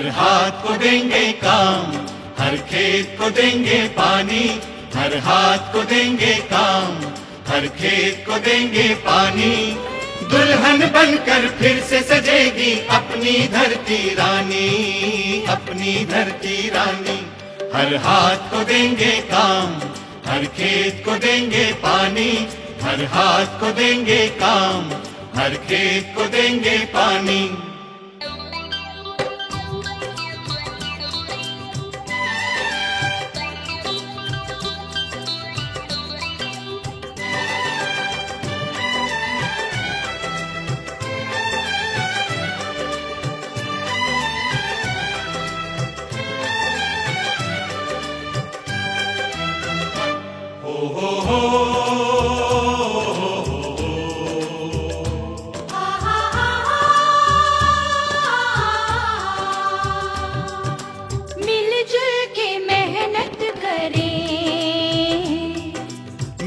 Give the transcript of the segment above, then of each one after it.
हर हाथ को देंगे काम, हर खेत को देंगे पानी। हर हाथ को देंगे काम, हर खेत को देंगे पानी। दुल्हन बनकर फिर से सजेगी अपनी धरती रानी, अपनी धरती रानी। हर हाथ को देंगे काम, हर खेत को देंगे पानी। हर हाथ को देंगे काम, हर खेत को देंगे पानी।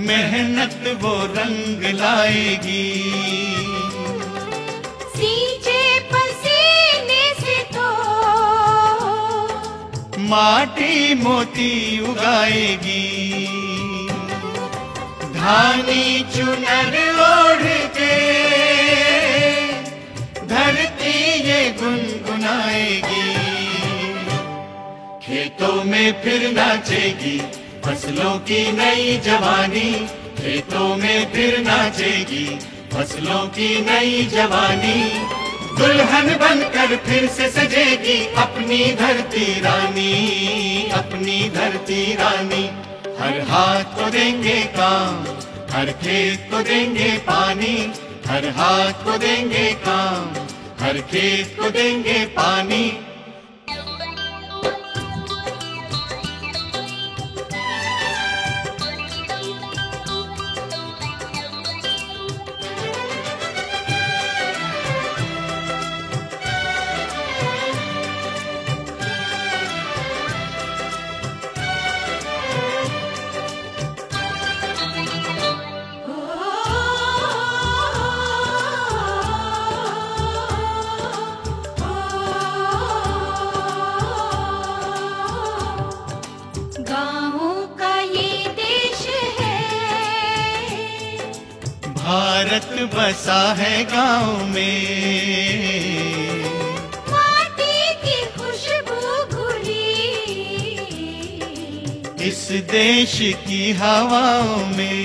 मेहनत वो रंग लाएगी, सींचे पसीने से तो माटी मोती उगाएगी। धानी चुनर ओढ़ के धरती ये गुनगुनाएगी। खेतों में फिर नाचेगी फसलों की नई जवानी। खेतों में फिर नाचेगी फसलों की नई जवानी। दुल्हन बनकर फिर से सजेगी अपनी धरती रानी, अपनी धरती रानी। हर हाथ को देंगे काम, हर खेत को देंगे पानी। हर हाथ को देंगे काम, हर खेत को देंगे पानी। भारत बसा है गाँव में, माटी की खुशबू घुली इस देश की हवाओं में।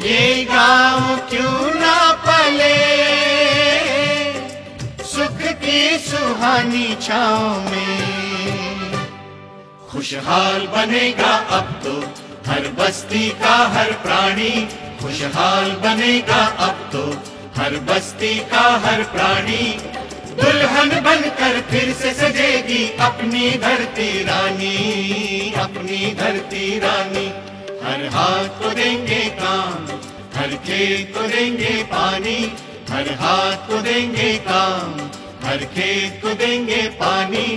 ये गाँव क्यों ना पले सुख की सुहानी छाँव में। खुशहाल बनेगा अब तो हर बस्ती का हर प्राणी। खुशहाल बनेगा अब तो हर बस्ती का हर प्राणी। दुल्हन बनकर फिर से सजेगी अपनी धरती रानी, अपनी धरती रानी। हर हाथ को देंगे काम, हर खेत को देंगे पानी। हर हाथ को देंगे काम, हर खेत को देंगे पानी।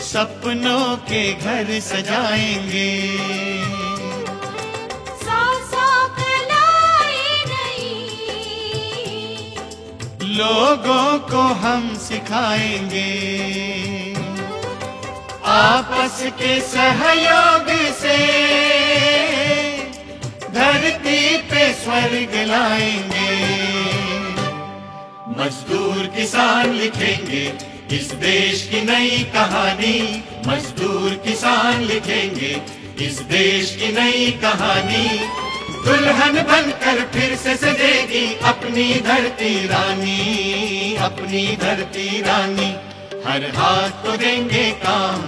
सपनों के घर सजाएंगे, सौ कलाएं नई लोगों को हम सिखाएंगे। आपस के सहयोग से धरती पे स्वर्ग लाएंगे। मजदूर किसान लिखेंगे इस देश की नई कहानी। मजदूर किसान लिखेंगे इस देश की नई कहानी। दुल्हन बनकर फिर से सजेगी अपनी धरती रानी, अपनी धरती रानी। हर हाथ को देंगे काम,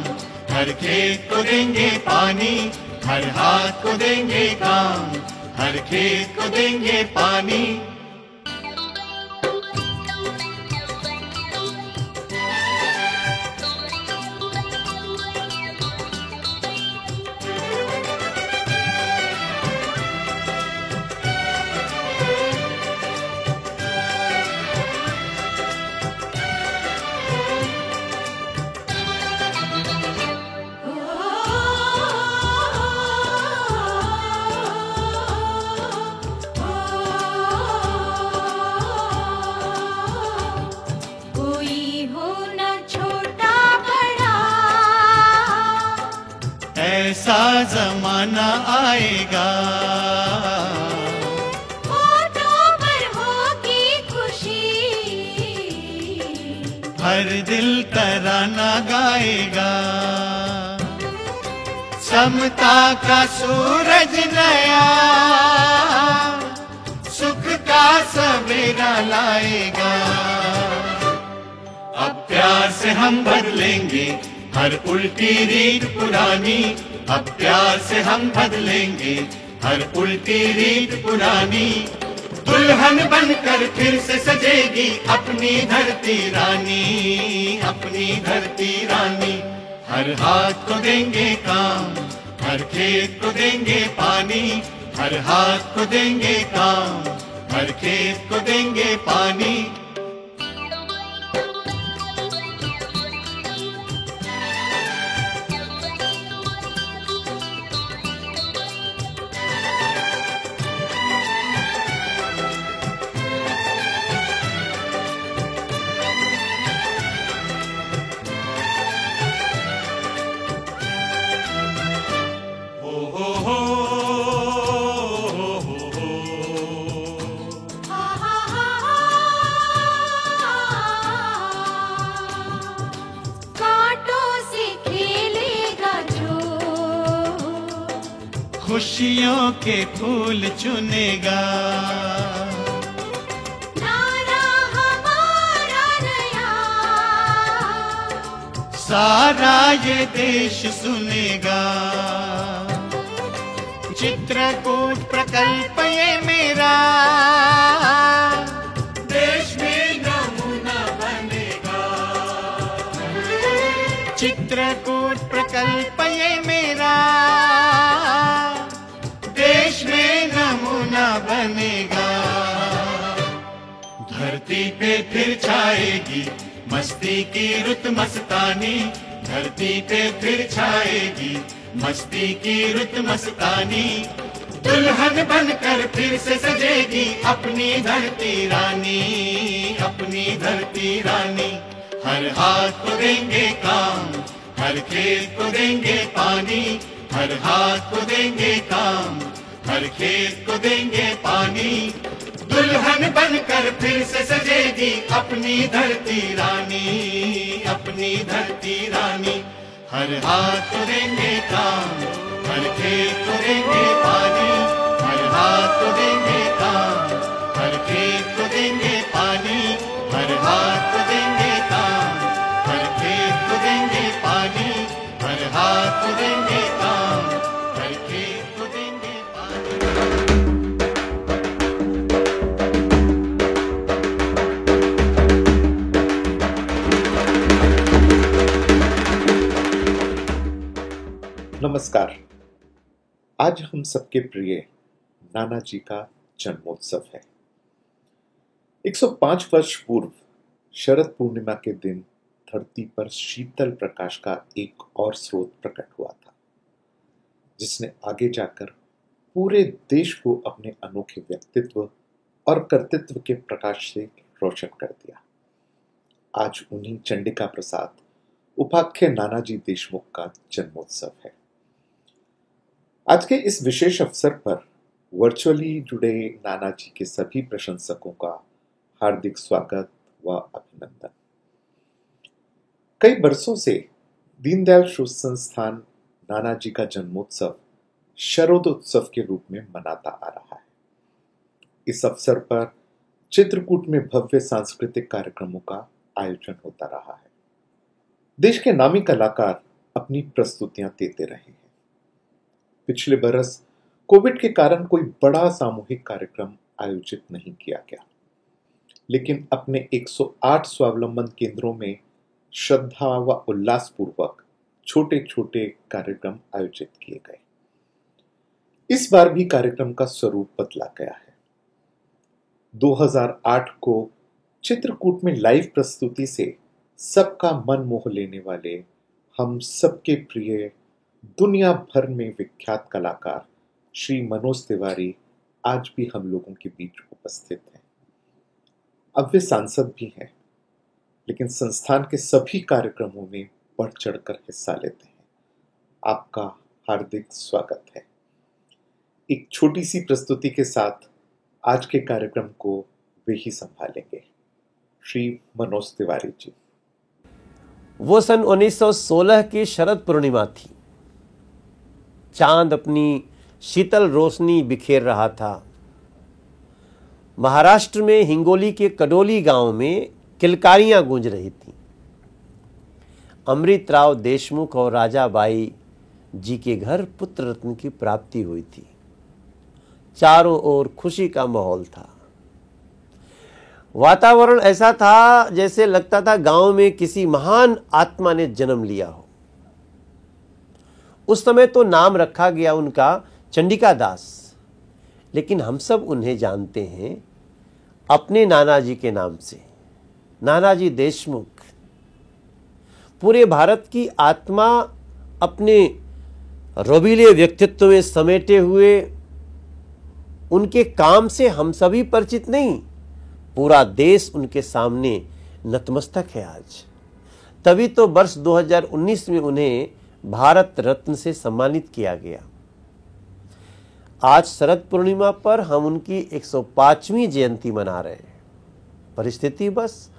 हर खेत को देंगे पानी। हर हाथ को देंगे काम, हर खेत को देंगे पानी। कोई हो न छोटा बड़ा, ऐसा जमाना आएगा, होठों पर होगी खुशी, हर दिल तराना गाएगा। समता का सूरज नया, सुख का सवेरा लाएगा। अब प्यार से हम बदलेंगे हर उल्टी रीत पुरानी, अब प्यार से हम बदलेंगे हर उल्टी रीत पुरानी। दुल्हन बनकर फिर से सजेगी अपनी धरती रानी, अपनी धरती रानी। हर हाथ को देंगे काम, हर खेत को देंगे पानी, हर हाथ को देंगे काम, हर खेत को देंगे पानी। कांटों से खेलेगा जो, खुशियों के फूल चुनेगा। नारा हमारा नया, सारा ये देश सुनेगा। चित्रकूट प्रकल्प ये मेरा, देश में नमूना बनेगा। चित्रकूट प्रकल्प ये मेरा, देश में नमूना बनेगा। धरती पे फिर छाएगी मस्ती की रुत मस्तानी, धरती पे फिर छाएगी मस्ती की रुत मस्तानी। दुल्हन बनकर फिर से सजेगी अपनी धरती रानी, अपनी धरती रानी। हर हाथ को देंगे काम, हर खेत को देंगे पानी, हर हाथ को देंगे काम, हर खेत को देंगे पानी। दुल्हन बनकर फिर से सजेगी अपनी धरती रानी, अपनी धरती रानी। हर हाथ को देंगे काम, हर खेत को देंगे पानी, हर हाथ को देंगे काम, हर खेत को देंगे पानी, हर हाथ को देंगे काम, हर खेत को देंगे पानी, हर हाथ को देंगे काम, हर खेत को देंगे पानी। नमस्कार। आज हम सबके प्रिय नाना जी का जन्मोत्सव है। 105 वर्ष पूर्व शरद पूर्णिमा के दिन धरती पर शीतल प्रकाश का एक और स्रोत प्रकट हुआ था, जिसने आगे जाकर पूरे देश को अपने अनोखे व्यक्तित्व और कर्तृत्व के प्रकाश से रोशन कर दिया। आज उन्हीं चंडिका प्रसाद उपाख्य नानाजी देशमुख का जन्मोत्सव है। आज के इस विशेष अवसर पर वर्चुअली जुड़े नानाजी के सभी प्रशंसकों का हार्दिक स्वागत व अभिनंदन। कई वर्षों से दीनदयाल शोध संस्थान नानाजी का जन्मोत्सव शरदोत्सव के रूप में मनाता आ रहा है। इस अवसर पर चित्रकूट में भव्य सांस्कृतिक कार्यक्रमों का आयोजन होता रहा है। देश के नामी कलाकार अपनी प्रस्तुतियां देते रहे हैं। पिछले बरस कोविड के कारण कोई बड़ा सामूहिक कार्यक्रम आयोजित नहीं किया गया, लेकिन अपने 108 स्वावलंबन केंद्रों में श्रद्धा व उल्लास पूर्वक छोटे छोटे कार्यक्रम आयोजित किए गए। इस बार भी कार्यक्रम का स्वरूप बदला गया है। 2008 को चित्रकूट में लाइव प्रस्तुति से सबका मन मोह लेने वाले हम सबके प्रिय दुनिया भर में विख्यात कलाकार श्री मनोज तिवारी आज भी हम लोगों के बीच उपस्थित हैं। अब वे सांसद भी हैं, लेकिन संस्थान के सभी कार्यक्रमों में बढ़ चढ़कर हिस्सा लेते हैं। आपका हार्दिक स्वागत है। एक छोटी सी प्रस्तुति के साथ आज के कार्यक्रम को वे ही संभालेंगे, श्री मनोज तिवारी जी। वो सन 1916 की शरद पूर्णिमा थी। चांद अपनी शीतल रोशनी बिखेर रहा था। महाराष्ट्र में हिंगोली के कडोली गांव में किलकारियां गूंज रही थीं। अमृतराव देशमुख और राजाबाई जी के घर पुत्र रत्न की प्राप्ति हुई थी। चारों ओर खुशी का माहौल था। वातावरण ऐसा था जैसे लगता था गांव में किसी महान आत्मा ने जन्म लिया हो। उस समय तो नाम रखा गया उनका चंडिका दास, लेकिन हम सब उन्हें जानते हैं अपने नानाजी के नाम से, नानाजी देशमुख। पूरे भारत की आत्मा अपने रौबीले व्यक्तित्व में समेटे हुए उनके काम से हम सभी परिचित नहीं, पूरा देश उनके सामने नतमस्तक है आज। तभी तो वर्ष 2019 में उन्हें भारत रत्न से सम्मानित किया गया। आज शरद पूर्णिमा पर हम उनकी 105वीं जयंती मना रहे हैं। परिस्थिति बस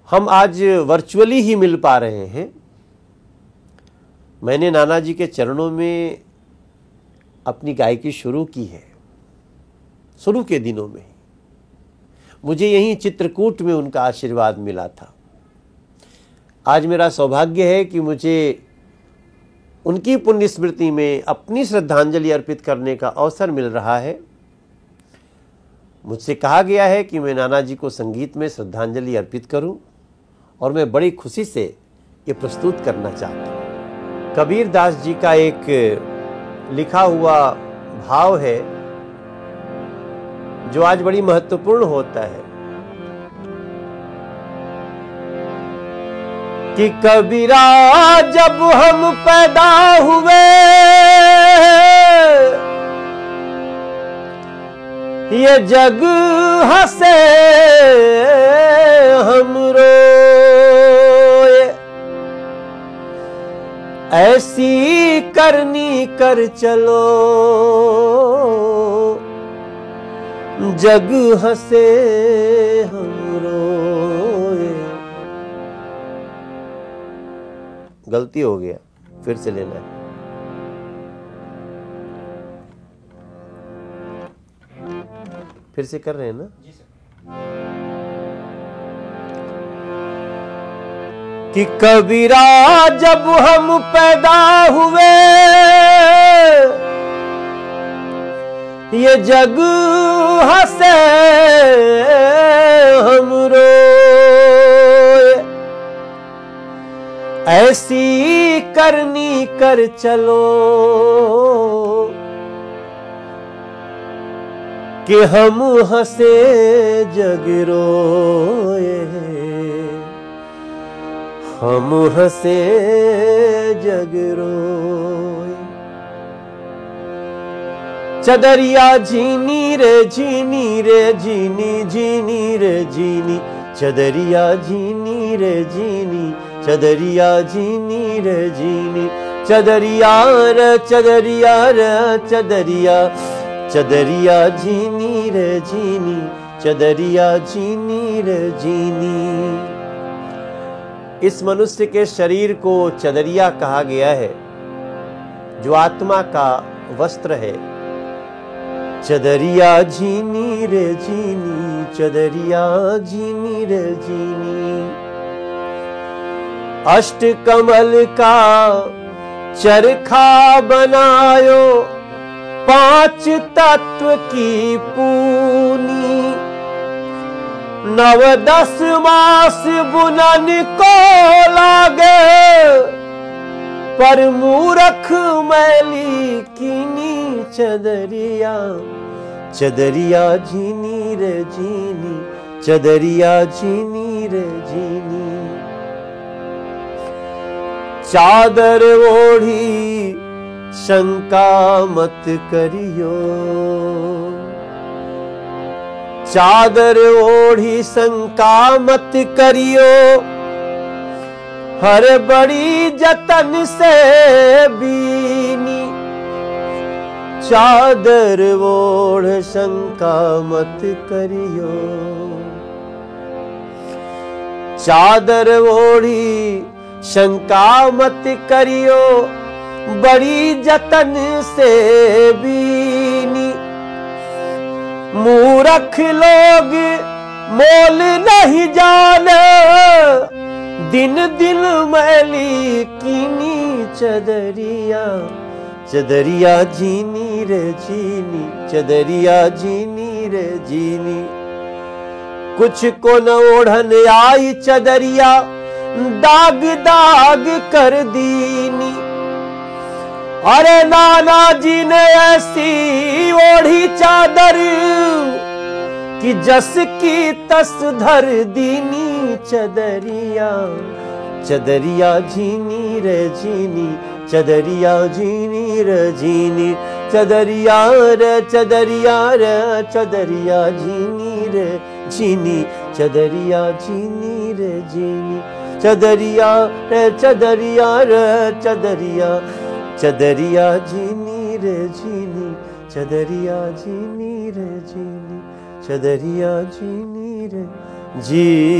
हम आज वर्चुअली ही मिल पा रहे हैं। मैंने नानाजी के चरणों में अपनी गायकी शुरू की है। शुरू के दिनों में मुझे यहीं चित्रकूट में उनका आशीर्वाद मिला था। आज मेरा सौभाग्य है कि मुझे उनकी पुण्य स्मृति में अपनी श्रद्धांजलि अर्पित करने का अवसर मिल रहा है। मुझसे कहा गया है कि मैं नानाजी को संगीत में श्रद्धांजलि अर्पित करूं, और मैं बड़ी खुशी से ये प्रस्तुत करना चाहता हूं। कबीर दास जी का एक लिखा हुआ भाव है जो आज बड़ी महत्वपूर्ण होता है कि कबीरा जब हम पैदा हुए ये जग हंसे हम रोए, ऐसी करनी कर चलो जग हंसे हम रोए। गलती हो गया, फिर से लेना है। फिर से कर रहे हैं ना? जी सर। कि कबीरा जब हम पैदा हुए ये जग हंसे हम रोए, ऐसी करनी कर चलो कि हम हंसे जग रोए, हम हंसे जग रोए। चदरिया झीनी रे झीनी रे झीनी झीनी रे झीनी, चदरिया झीनी रे झीनी, चदरिया झीनी रे झीनी, चदरिया रे चदरिया रे चदरिया, चदरिया झीनी रे झीनी, चदरिया झीनी रे झीनी। इस मनुष्य के शरीर को चदरिया कहा गया है, जो आत्मा का वस्त्र है। चदरिया झीनी रे झीनी, चदरिया झीनी रे झीनी। अष्ट कमल का चरखा बनायो 5 तत्व की पूनी, 9-10 मास बुनन को लागे, पर मूरख मैली कीनी चदरिया, चदरिया झीनी रे झीनी, चदरिया झीनी रे झीनी। चादर ओढ़ी शंका मत करियो, चादर ओढ़ी शंका मत करियो, हर बड़ी जतन से बीनी। चादर ओढ़ शंका मत करियो, चादर ओढ़ी शंका मत करियो, बड़ी जतन से बीनी। मूर्ख लोग मोल नहीं जाने, दिन दिन मैली कीनी चदरिया, चदरिया झीनी रे झीनी, चदरिया झीनी रे झीनी। कुछ को न ओढ़न आई चदरिया, दाग दाग कर दीनी। अरे नाना जी ने ऐसी ओढ़ी चादर कि जस की तस धर दीनी चदरिया, चदरिया झीनी रे झीनी, चदरिया झीनी रे झीनी, चदरिया रे चदरिया रे चदरिया झीनी रे झीनी, चदरिया झीनी रे झीनी, चदरिया रे चदरिया रे चदरिया, चदरिया झीनी रे झीनी, चदरिया झीनी रे झीनी, चदरिया झीनी रे झीनी।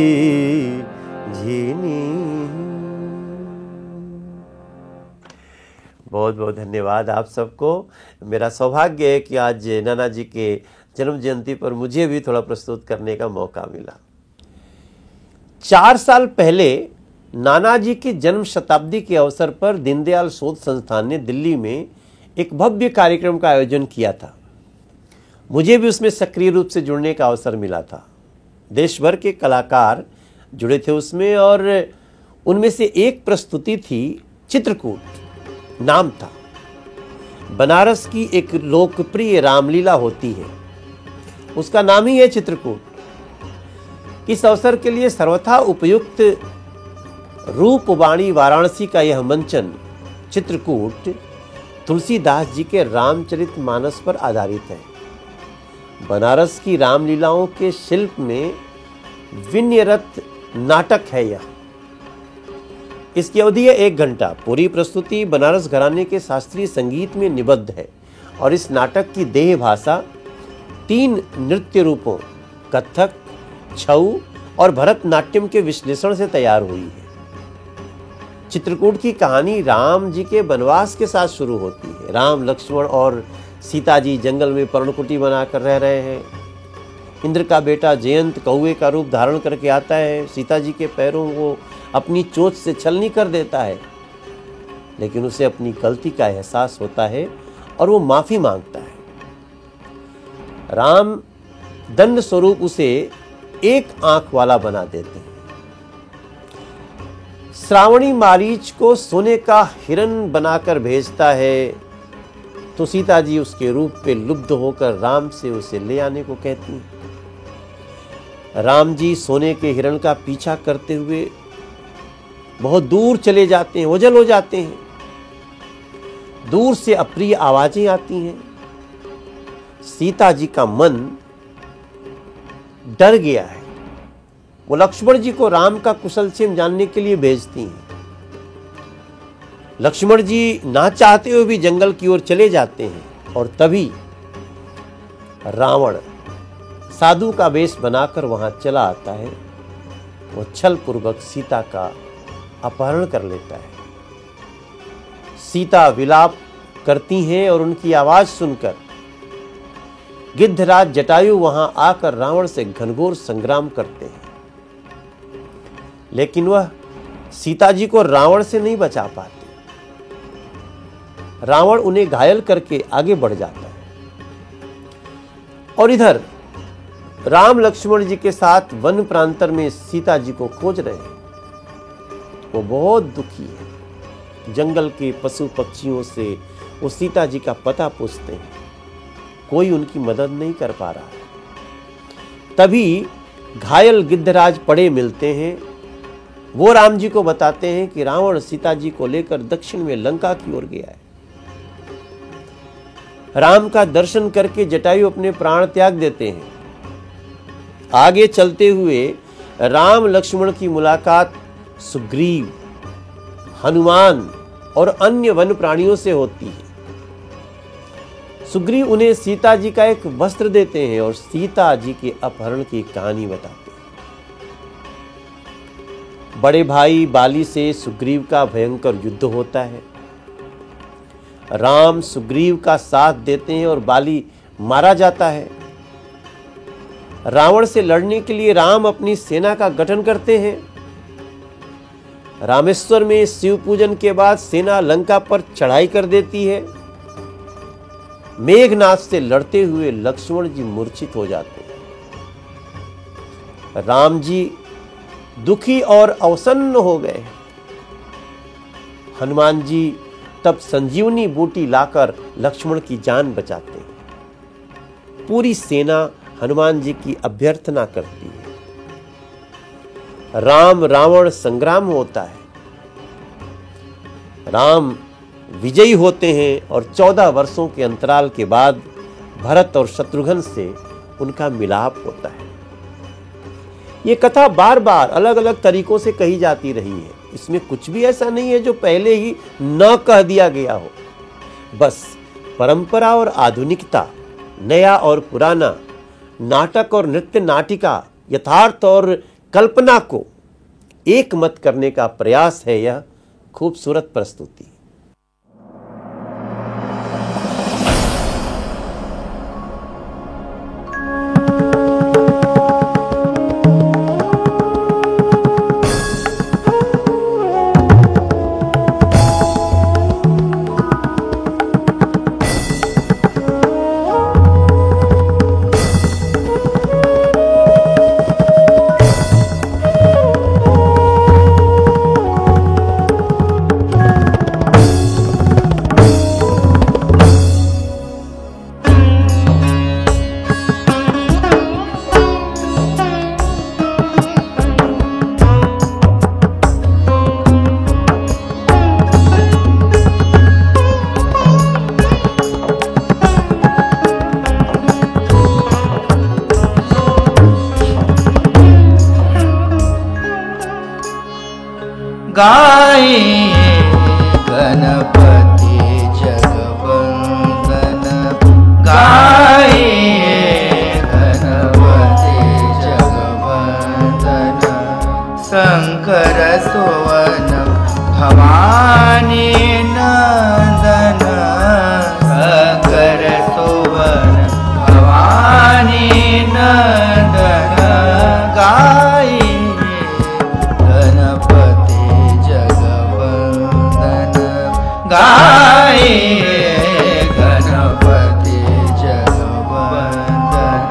बहुत बहुत धन्यवाद आप सबको। मेरा सौभाग्य है कि आज नाना जी के जन्म जयंती पर मुझे भी थोड़ा प्रस्तुत करने का मौका मिला। 4 साल पहले नाना जी की जन्म शताब्दी के अवसर पर दीनदयाल शोध संस्थान ने दिल्ली में एक भव्य कार्यक्रम का आयोजन किया था। मुझे भी उसमें सक्रिय रूप से जुड़ने का अवसर मिला था। देश भर के कलाकार जुड़े थे उसमें, और उनमें से एक प्रस्तुति थी चित्रकूट नाम था। बनारस की एक लोकप्रिय रामलीला होती है, उसका नाम ही है चित्रकूट। इस अवसर के लिए सर्वथा उपयुक्त रूपवाणी वाराणसी का यह मंचन चित्रकूट तुलसीदास जी के रामचरितमानस पर आधारित है। बनारस की रामलीलाओं के शिल्प में विन्यरत नाटक है यह। इसकी अवधि है 1 घंटा। पूरी प्रस्तुति बनारस घराने के शास्त्रीय संगीत में निबद्ध है और इस नाटक की देह भाषा 3 नृत्य रूपों कथक, छऊ और भरतनाट्यम के विश्लेषण से तैयार हुई है। चित्रकूट की कहानी राम जी के वनवास के साथ शुरू होती है। राम, लक्ष्मण और सीता जी जंगल में पर्णकुटी बनाकर रह रहे हैं। इंद्र का बेटा जयंत कौवे का रूप धारण करके आता है, सीता जी के पैरों को अपनी चोंच से छलनी कर देता है, लेकिन उसे अपनी गलती का एहसास होता है और वो माफी मांगता है। राम दंड स्वरूप उसे एक आंख वाला बना देते हैं। श्रावणी मारीच को सोने का हिरण बनाकर भेजता है, तो सीता जी उसके रूप पे लुब्ध होकर राम से उसे ले आने को कहती हैं। राम जी सोने के हिरण का पीछा करते हुए बहुत दूर चले जाते हैं, ओझल हो जाते हैं। दूर से अप्रिय आवाजें आती हैं। सीता जी का मन डर गया है। वो लक्ष्मण जी को राम का कुशल क्षेम जानने के लिए भेजती हैं। लक्ष्मण जी ना चाहते हुए भी जंगल की ओर चले जाते हैं और तभी रावण साधु का वेश बनाकर वहां चला आता है। वो छल पूर्वक सीता का अपहरण कर लेता है। सीता विलाप करती हैं और उनकी आवाज सुनकर गिद्धराज जटायु वहां आकर रावण से घनघोर संग्राम करते हैं, लेकिन वह सीता जी को रावण से नहीं बचा पाते। रावण उन्हें घायल करके आगे बढ़ जाता है। और इधर राम लक्ष्मण जी के साथ वन प्रांतर में सीता जी को खोज रहे हैं। वो बहुत दुखी है। जंगल के पशु पक्षियों से वो सीता जी का पता पूछते हैं, कोई उनकी मदद नहीं कर पा रहा है। तभी घायल गिद्धराज पड़े मिलते हैं। वो राम जी को बताते हैं कि रावण सीता जी को लेकर दक्षिण में लंका की ओर गया है। राम का दर्शन करके जटायु अपने प्राण त्याग देते हैं। आगे चलते हुए राम लक्ष्मण की मुलाकात सुग्रीव, हनुमान और अन्य वन प्राणियों से होती है। सुग्रीव उन्हें सीता जी का एक वस्त्र देते हैं और सीता जी के अपहरण की कहानी बताते हैं। बड़े भाई बाली से सुग्रीव का भयंकर युद्ध होता है। राम सुग्रीव का साथ देते हैं और बाली मारा जाता है। रावण से लड़ने के लिए राम अपनी सेना का गठन करते हैं। रामेश्वर में शिव पूजन के बाद सेना लंका पर चढ़ाई कर देती है। मेघनाथ से लड़ते हुए लक्ष्मण जी मूर्छित हो जाते हैं। राम जी दुखी और अवसन्न हो गए। हनुमान जी तब संजीवनी बूटी लाकर लक्ष्मण की जान बचाते हैं। पूरी सेना हनुमान जी की अभ्यर्थना करती है। राम रावण संग्राम होता है। राम विजयी होते हैं और 14 वर्षों के अंतराल के बाद भरत और शत्रुघ्न से उनका मिलाप होता है। ये कथा बार बार अलग अलग तरीकों से कही जाती रही है। इसमें कुछ भी ऐसा नहीं है जो पहले ही न कह दिया गया हो। बस परंपरा और आधुनिकता, नया और पुराना, नाटक और नृत्य नाटिका, यथार्थ और कल्पना को एक मत करने का प्रयास है यह खूबसूरत प्रस्तुति। गाये गणपति जगवंदन, गाये गणपति जगवंदन, शंकर सुवन भवानी नंदन, शंकर सुवन भवानी नंदन, गाये गाये गणपति जगवंदन।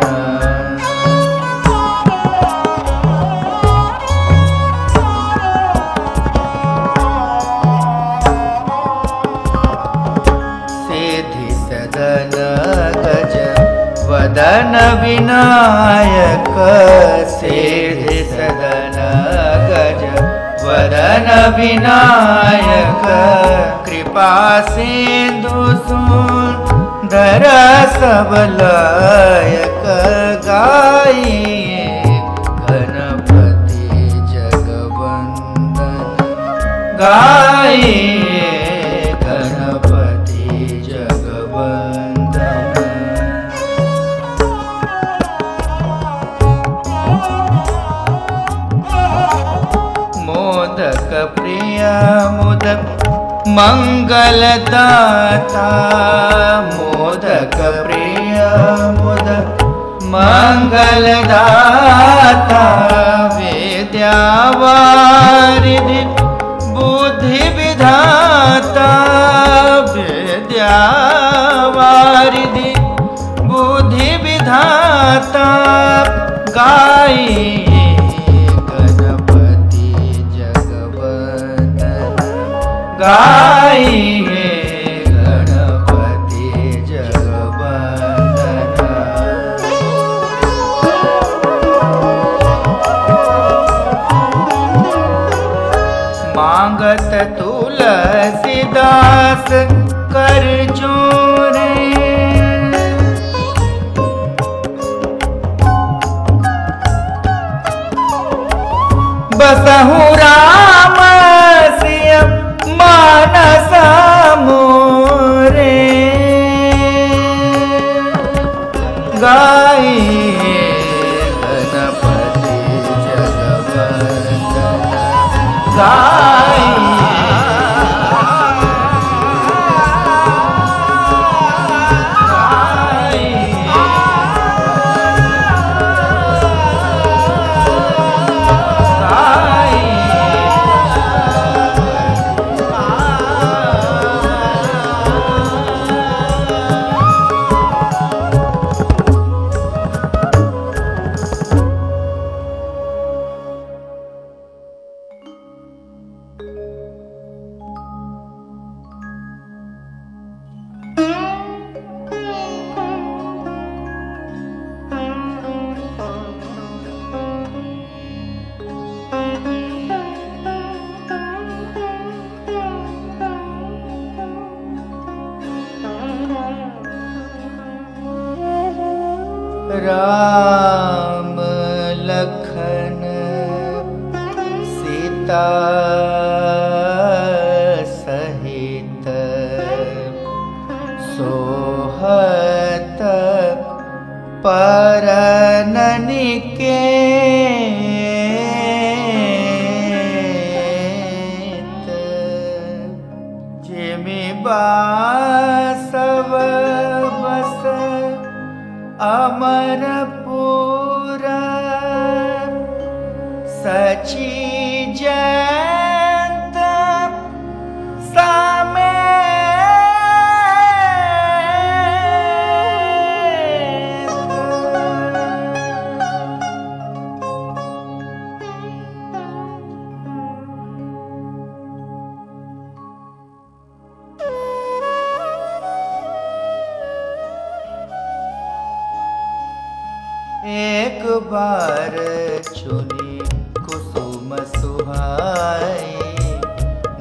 सिद्धि सदन गज वदन विनायक, सिद्धि सदन गज वदन विनायक, कृपा सिंधु सुंदर सबलायक, गाये गणपति जगवंदन, गाये गणपति जगवंदन। मोदक प्रिय मोदक मंगलदाता, मोदक प्रिय मोदक मंगलदाता, विद्यावारिधि बुद्धि विधाता, माता गाइए गणपति जगवंदन गाइए गणपति जगवंदन मांगत तुलसीदास कर जोरे बसहु राम सिय मानस मोरे गाइए गणपति जगवंदन गाइए राम लखन सीता सहित सोहत परननिकेत जिमि बासव बस अमरपुर सची जयंत एक बार चुनी कुसुम सुहाई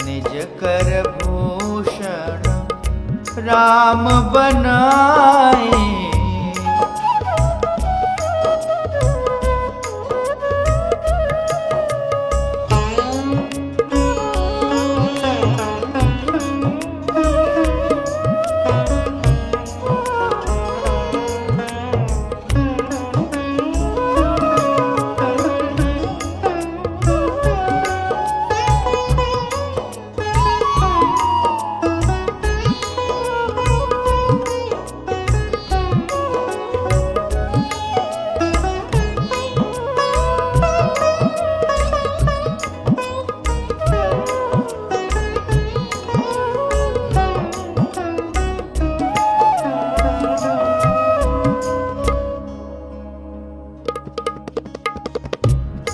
निज कर भूषण राम बनाई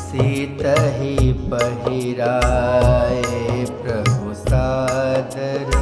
सीतहि पहिराए प्रभु सादर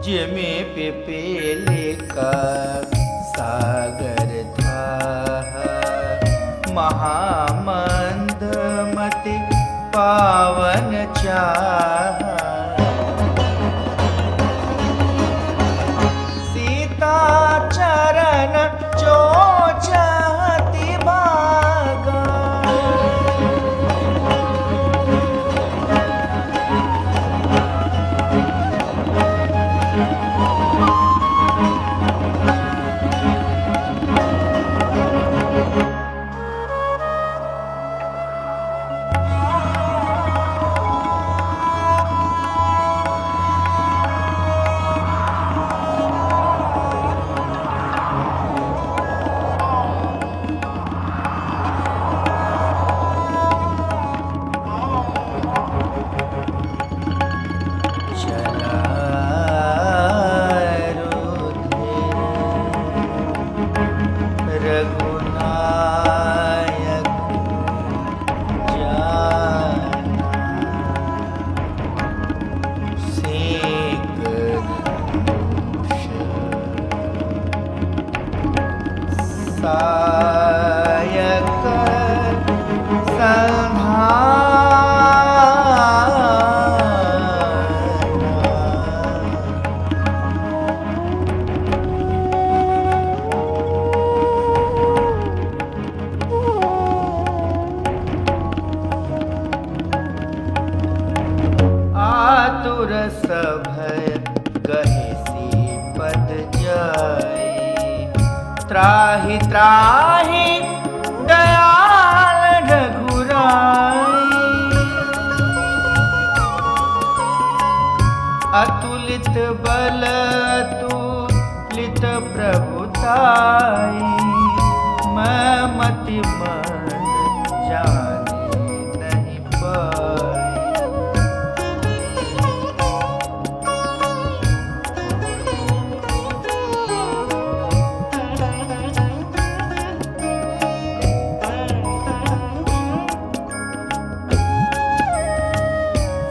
जिमे पिपीली का सागर था, महामंदमति पावन चाह। सीता चरण जो चाहती भागा, सायक आतुर सभय गहे पद जाई, त्राहि त्राहि दयाल रघुराई। अतुलित बल तुलित प्रभुताई, मैं मति मन जाने नहीं पाई।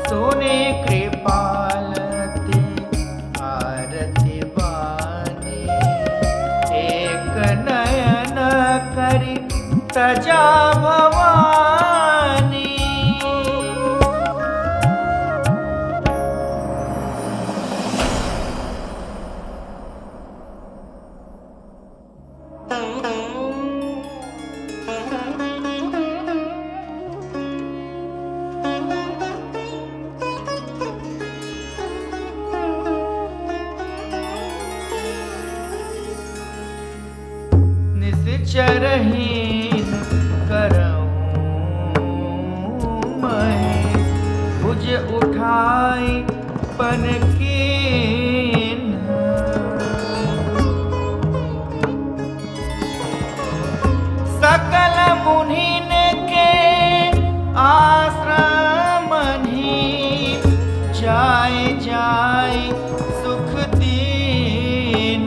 सोने कृपालते आरती बानी, एक नयन करि तजा भवानी। निश्चरहीन करऊं मैं, भुज उठाई पन कीन। सकल मुनीन के आश्रम ही, जाय जाय सुख दीन।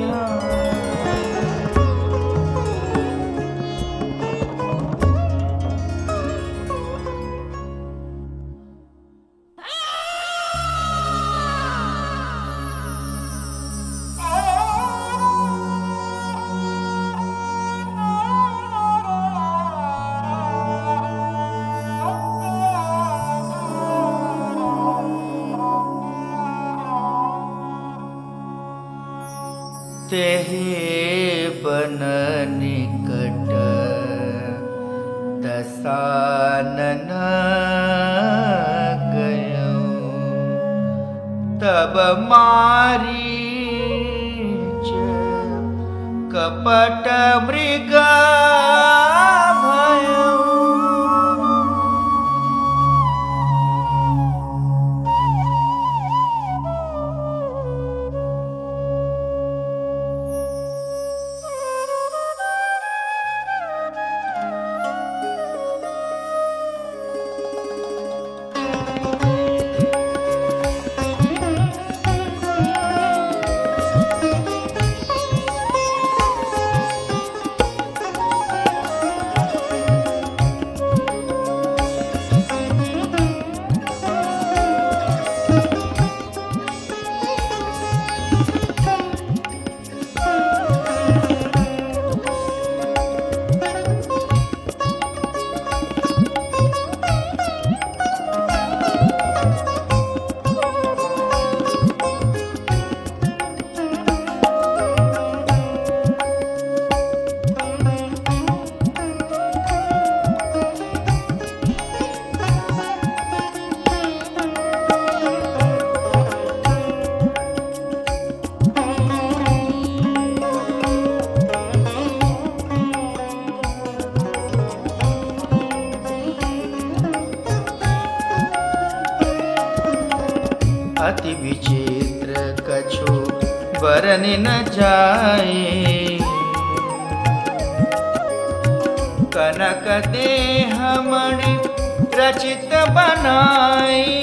तेहि बन निकट दसानन गयो, तब मारीच कपट मृग भयो। विचित्र कछु बरनि न जाए। कनक देह मणि रचित बनाई।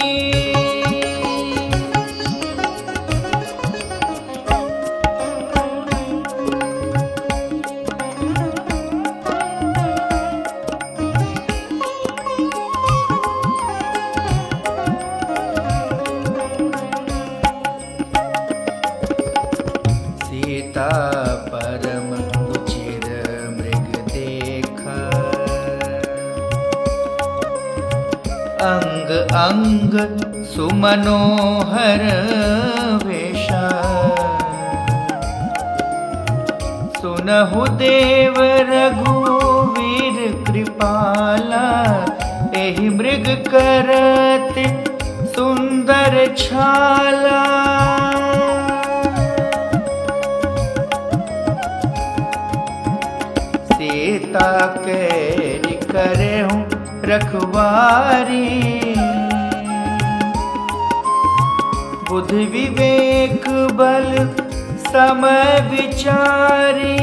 सीता परम रुचिर मृग देखा। अंग अंग सुमनोहर वेशा। सुनहु देव रघुवीर कृपाला। एहि मृग करत सुंदर छाला। सीता के करे हूँ रखवारी। बुद्धि विवेक बल समय विचारी।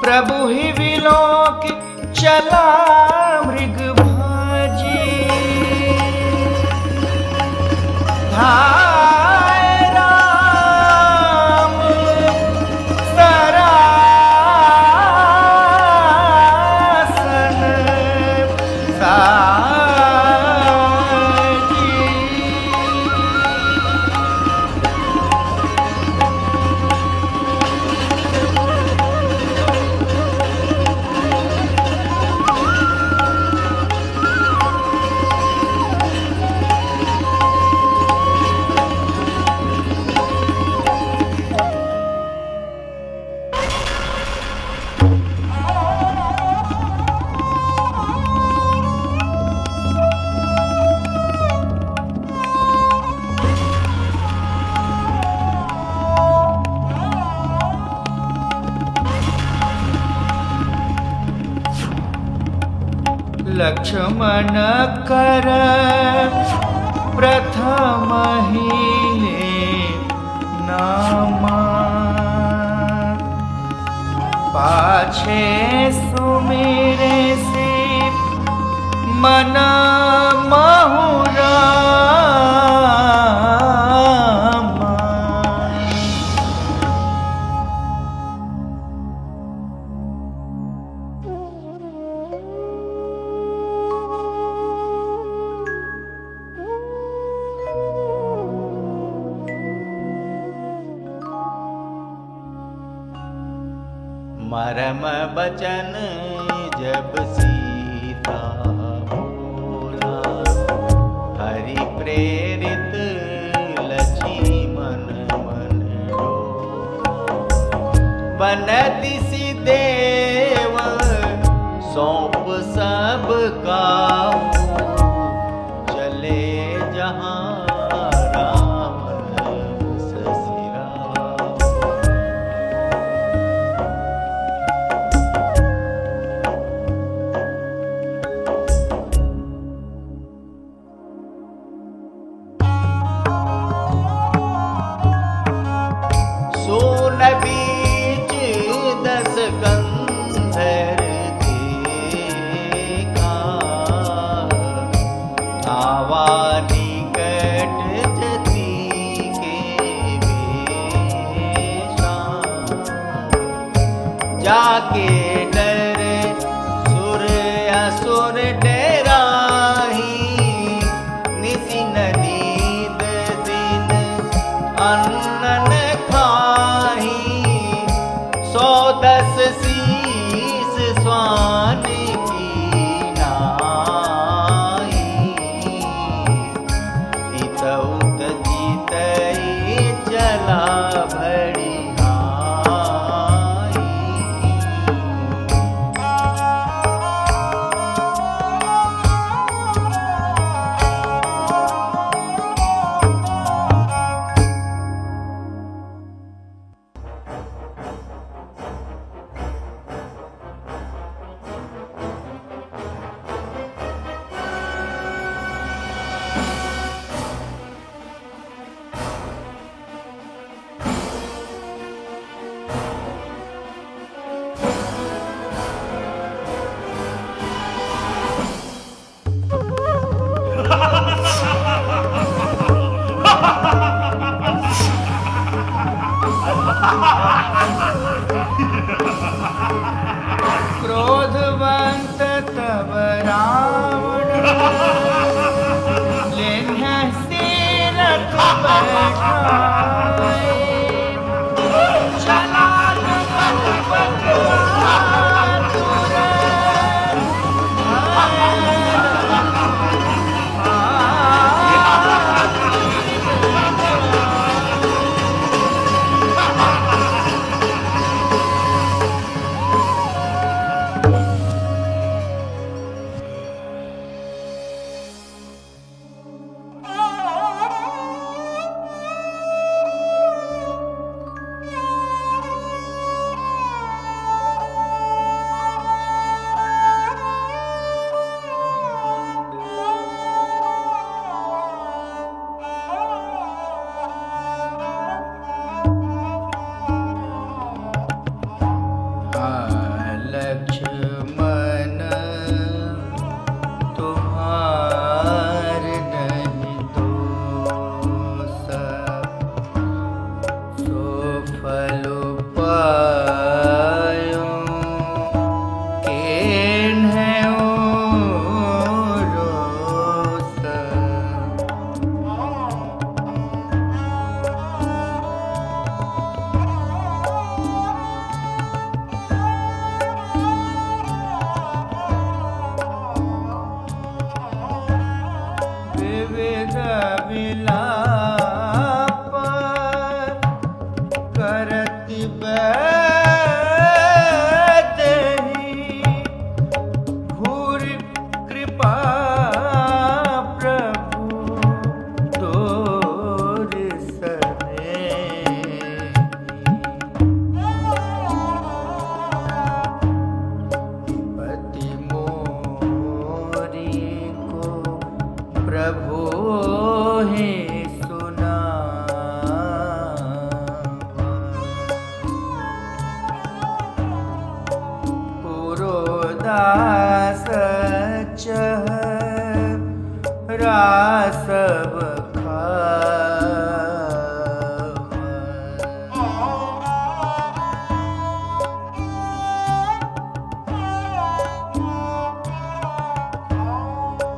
प्रभु ही विलोक चला मृग भाजी। लक्ष्मण कर प्रथम हिले नामा। पाछे सुमेरे से मन महुरा। मरम बचन जब सीता बोला। हरि प्रेरित लक्ष्मण मन डोला। बनति सि देव सौंप सब काहू। चले जहाँ बीच दस कंधर देखा। आवा निकट जति के बेशा। जाके डर सुर असुर डराही। निसी नींद दिन अन्न खाही। 110 शीस स्वान की नाई। इतउत जीतई चला भड़ी आई। क्रोधवंत तब रावण लेन्ह से रथ बैठाए चला लक्ष्मण तुम्हार नहीं दोष सो फल पायो केन्हयो रोष विविध विलाप करति बैदेहि भूरि कृपा प्रभु तोर सनेहि पति मोरी को प्रभु हे सुना पुरोदास चह रासव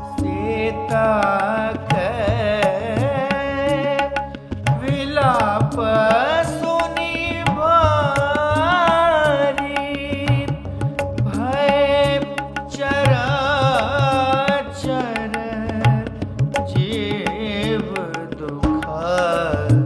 सीता के विलाप सुनी भारी भय चराचर जीव दुखारी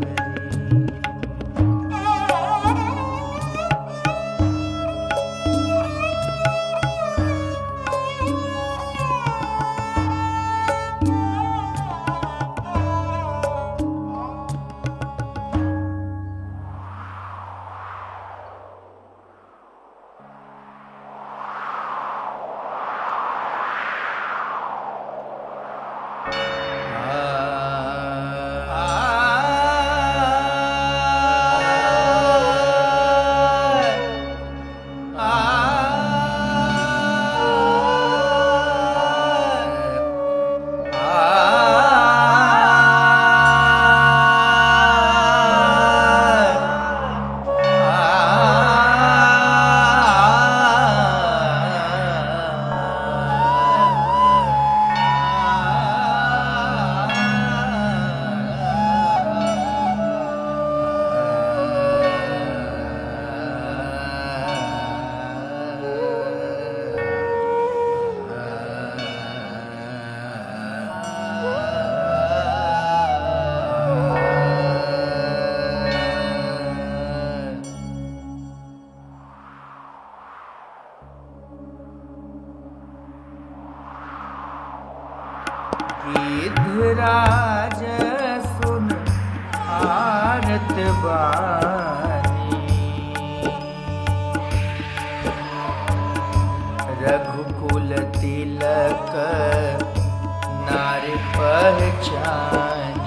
गिद्धराज सुन आरत बानी रघुकुल तिलक नार पहचानी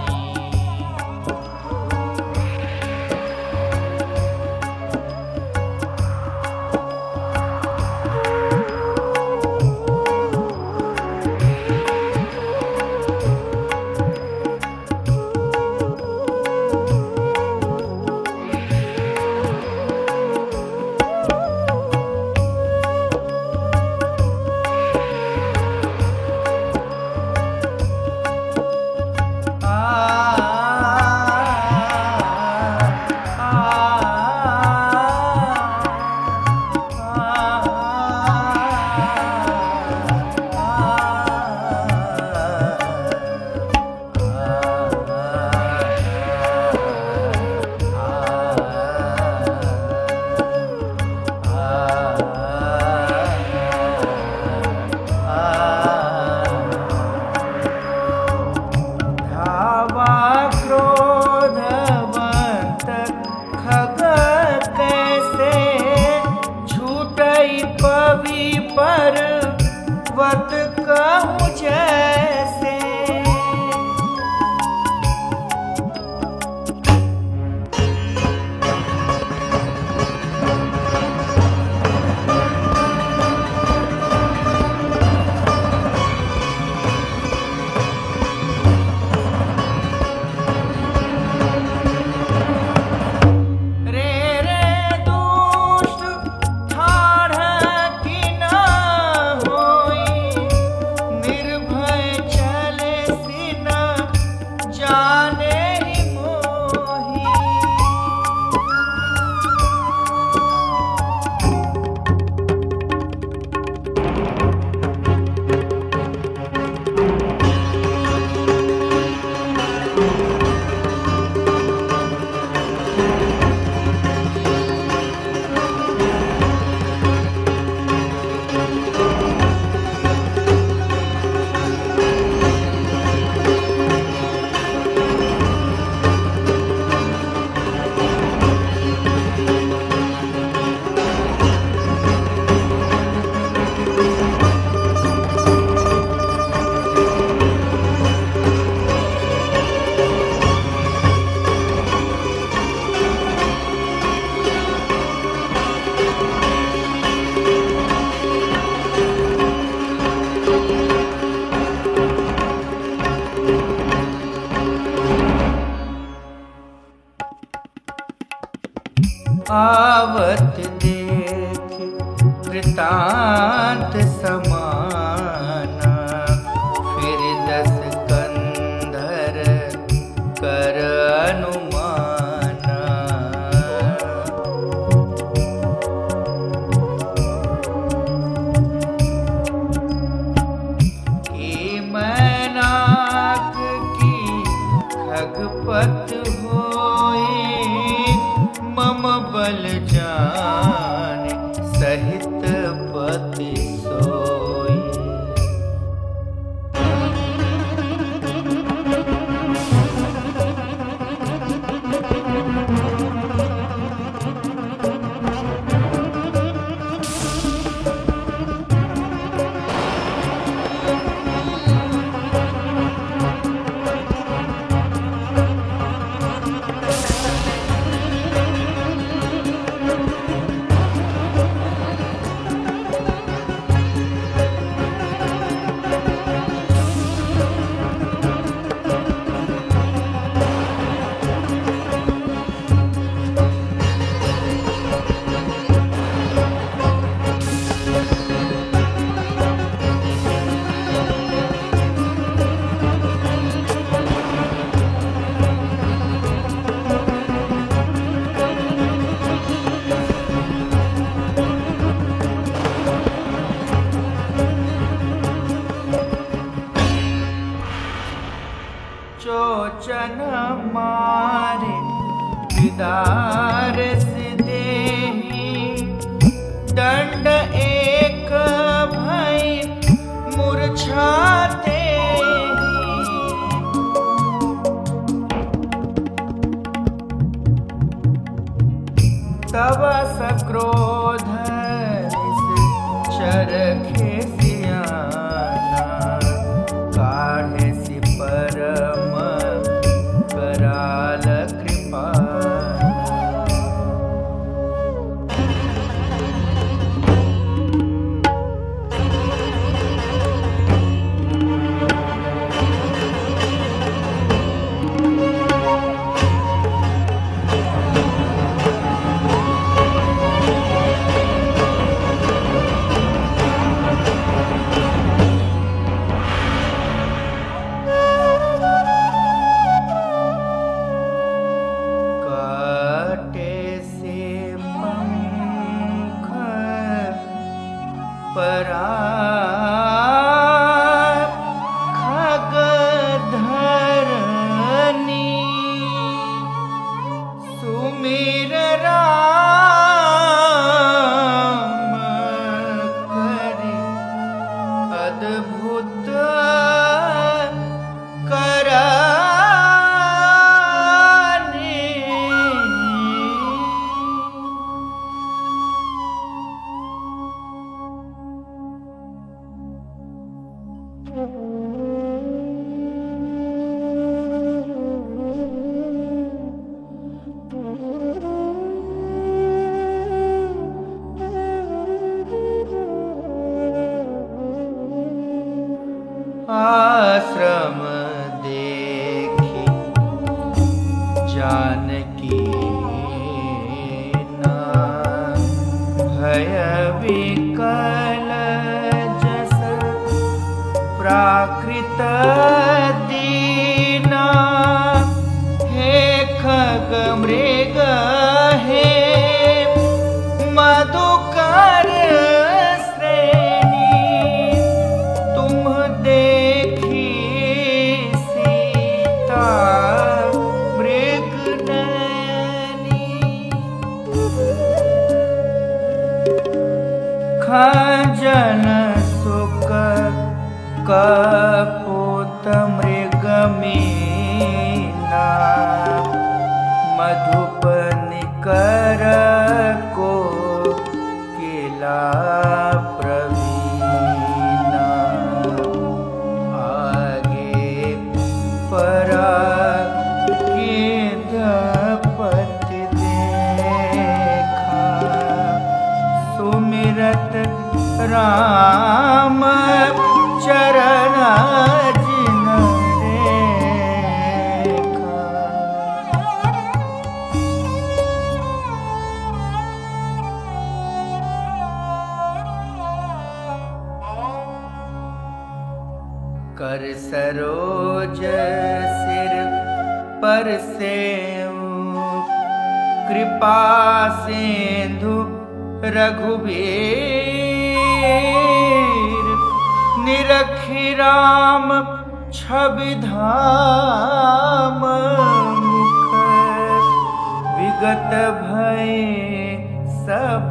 आवत देख वृतांत समाना, फिर 10 कंधर कर अनुमाना। कि मैनाक की खगपत होई, मम बल जान सहित पति सोई। चोचन मारे विदारस देहि, दंड एक भई मूर्छाते। तब सक्रोध चरखे सियाना, काढ़े सि परम कराल कृपा। काटे से पंख परा खगधरनी, सुमिर राम करे अद्भुत आश्रम देखी जानकी ना, भय विकल जस प्राकृत दीना। हे खग मृग हे मधुकर श्रेणी, तुम देखी सीता मृग नयनी। खजन सुख कपूत मृग मीना, मधुप निकर को केला प्रवीणा। आगे परा गिद्धपति देखा, सुमिरत राम चरण जिन रेखा। पर से कृपा सिंधु रघुवीर निरखि राम छवि धाम मुख विगत भय सब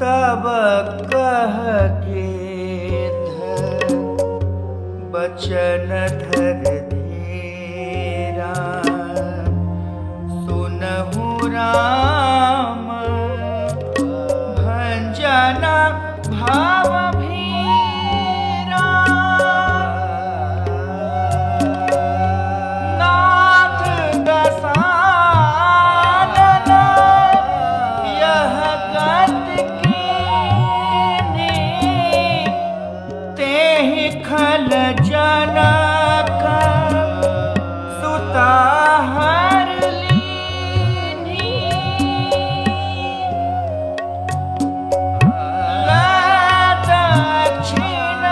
तब कह के बचन धर धीरा सुनहु राम भंजन भाव भीरा नाथ दसानन यह गत कीनी तेहि खल जनक सुता हर लीनी दक्षिण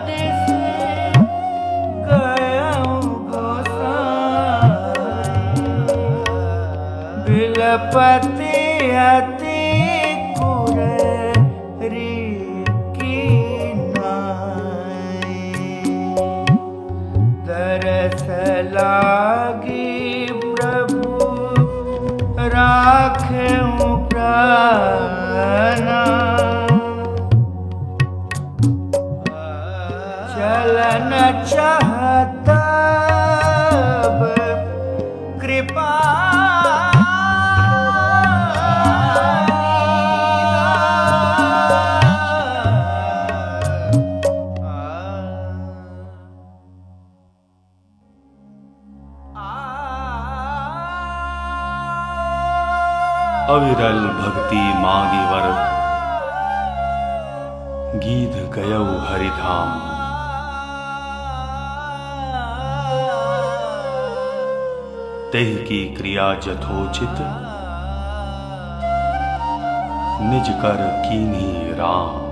दिस गयौ गोसाई बिलपति अति कुररी तरस लागी प्रभु राखूं प्राण चलन चाहता कृपा अविरल भक्ति मांगी वर गीध गयौ हरिधाम तेह की क्रिया जथोचित निज कर कीन्ही राम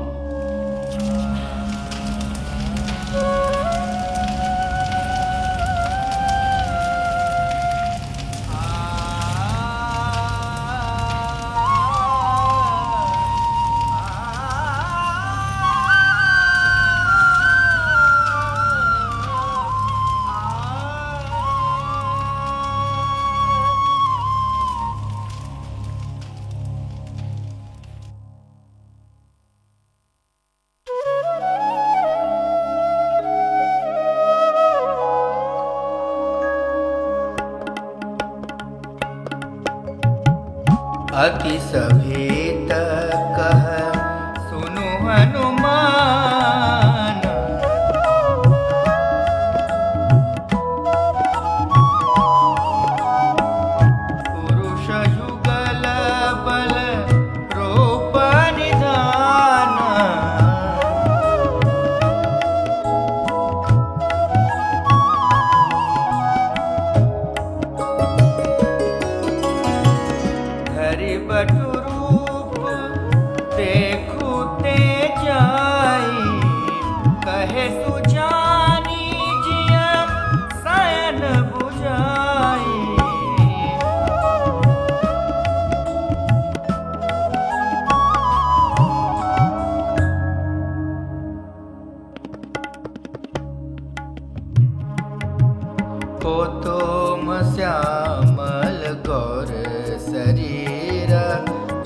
अति सभेत कह सुनु हनुमान पुरुष युगल बल रूप निधान बटु रूप देखु ते जाई कहे सुजानी जिया शयन बुझाई पोतोम श्यामल गौर शरीर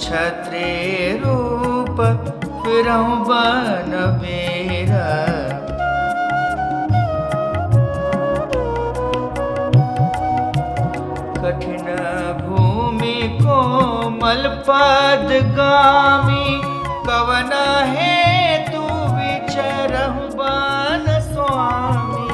छत्रे रूप फिरहु बन बेरा कठिन भूमि कोमल पद गामी कवन हेतु विचरहु बन स्वामी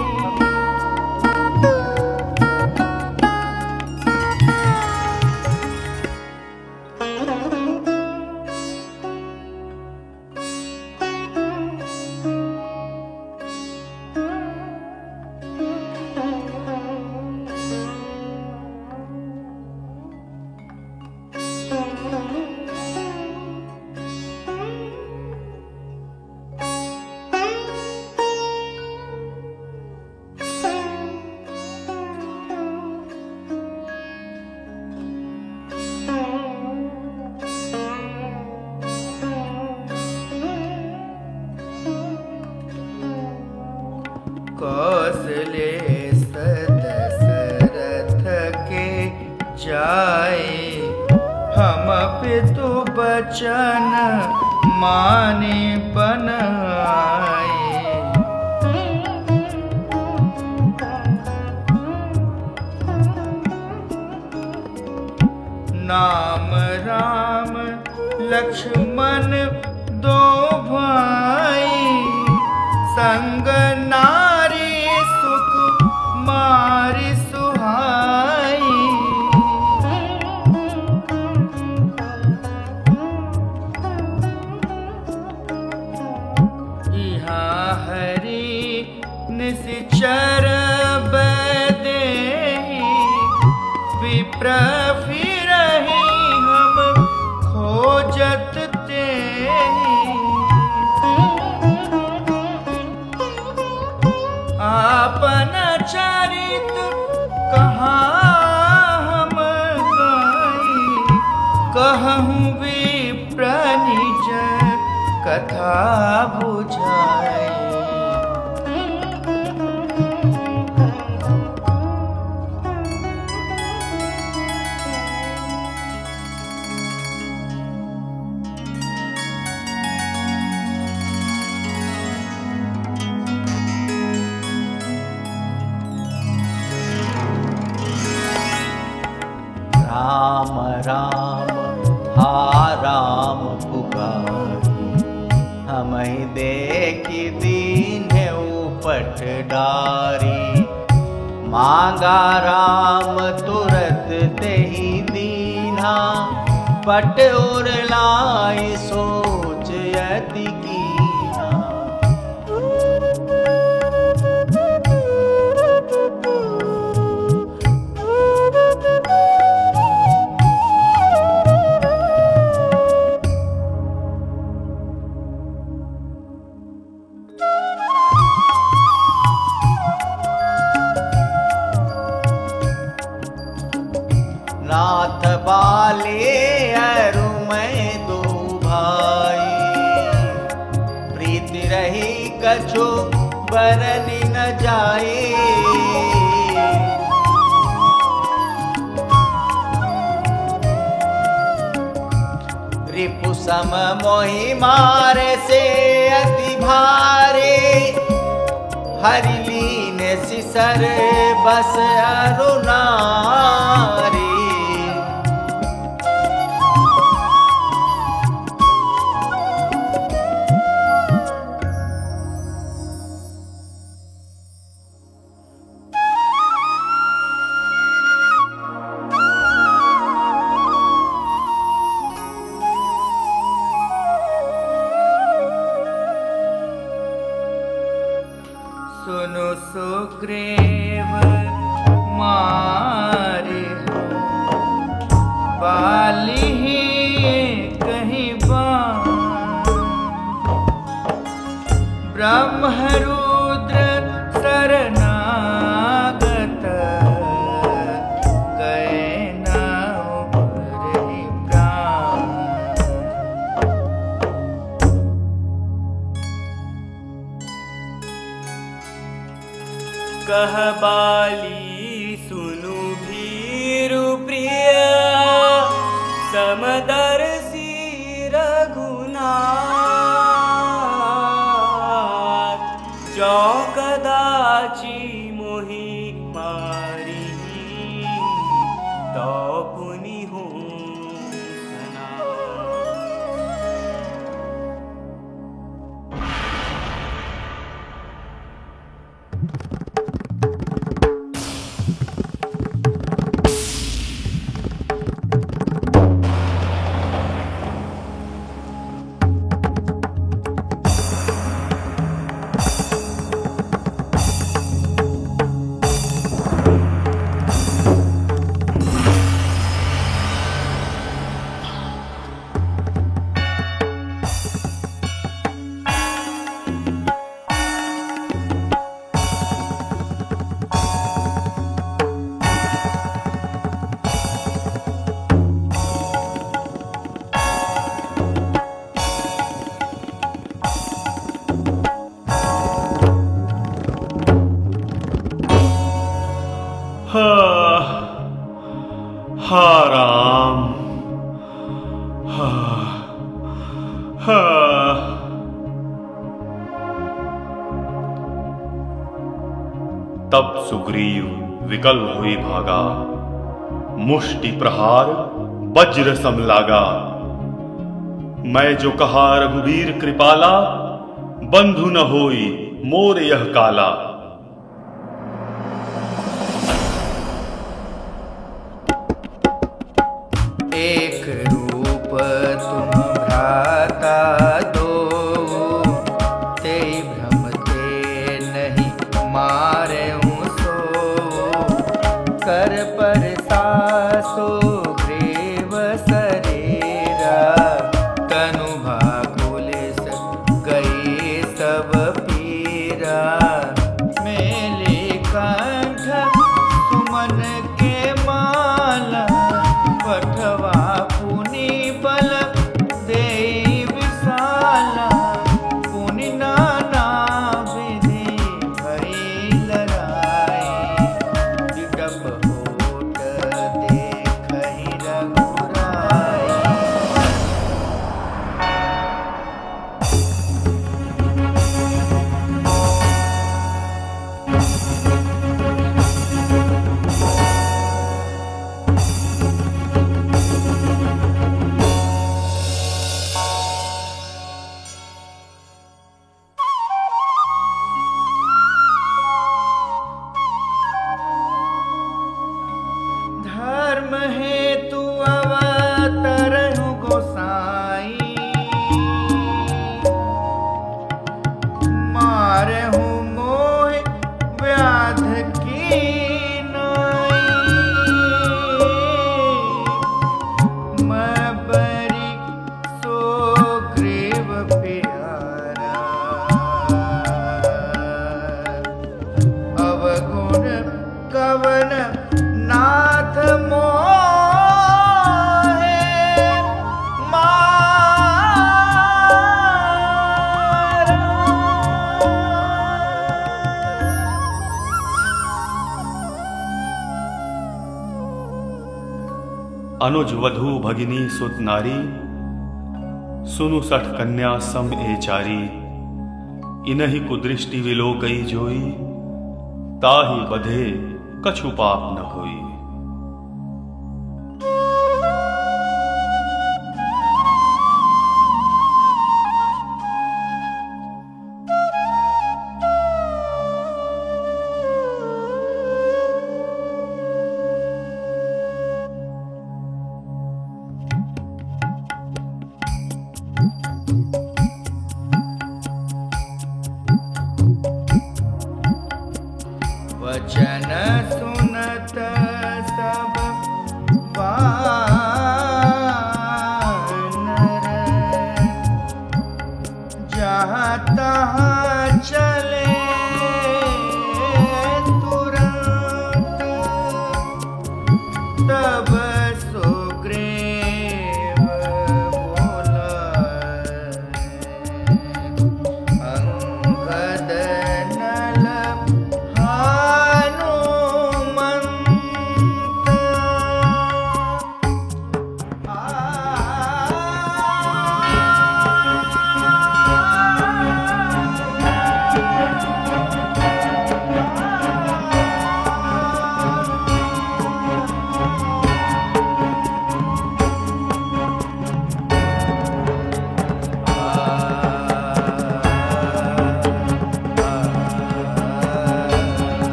जाए, हम पे तो बचन माने बन आए। नाम राम लक्ष्मण दो भाई, संग नारी सुख मारी सुहाई। यहाँ हरि निश्चर बदेहि, विप्र फिरहि हम खोजत तेहि। आपन चरित कहाँ हम गाई, कहूँ विप्र निज कथा बुझाए। राम राम हा राम पुकारी, हमहि देखि दीन्हे उपट डारी। मांगा राम तुरत देहि दीन्हा, पट उर लाई सोच यति कीन्हा। नाथ बाले अरु मैं दो भाई, प्रीति रही कछु बरनि न जाए। रिपु सम मोहि मारे से अति भारे, हरि लीन सिसर बस अरु नारी। सुनो सुग्रीव मारे बाली कहीं बाण, ब्रह्मरुद्र शरणागत गए न उबरहि प्राण। कह बाली सुनु भीरु प्रिय, समदर्शी रघुनाथ। जो कदाचि मोहि मारी, तो पुनि हो सना। हा राम, हा हा। तब सुग्रीव विकल हुई भागा, मुष्टि प्रहार वज्र सम लागा। मैं जो कहा रघुवीर कृपाला, बंधु न होई मोर यह काला। एक रूप तुम भ्राता दो, ते भ्रम ते नहीं मारे सो। कर पर सासो ग्रीव शरीरा, तनु भाकुल गई सब पीरा। मेले कंठ सुमन के माला, पठवा पुनि बल देई विशाला। पुनि नाना विधि भई लड़ाई, विटप होत देखहि रघुराई। धर्म हेतु अवतरहु गोसाई, मारहु मोह व्याध की नाई। मैं बरी सो ग्रीव प्यारा, अवगुण कवन नाथ मोहे मारा। अनुज वधू भगिनी सुत नारी, सुनु सठ कन्या सम ए चारी। इनहि कुदृष्टि विलोकई जोई, ताहि बधे कछु पाप न होई। वचन सुनत सब वानर, जहाँ तहाँ चले तुरंत। तब सुग्रीव बोला, अंगद नल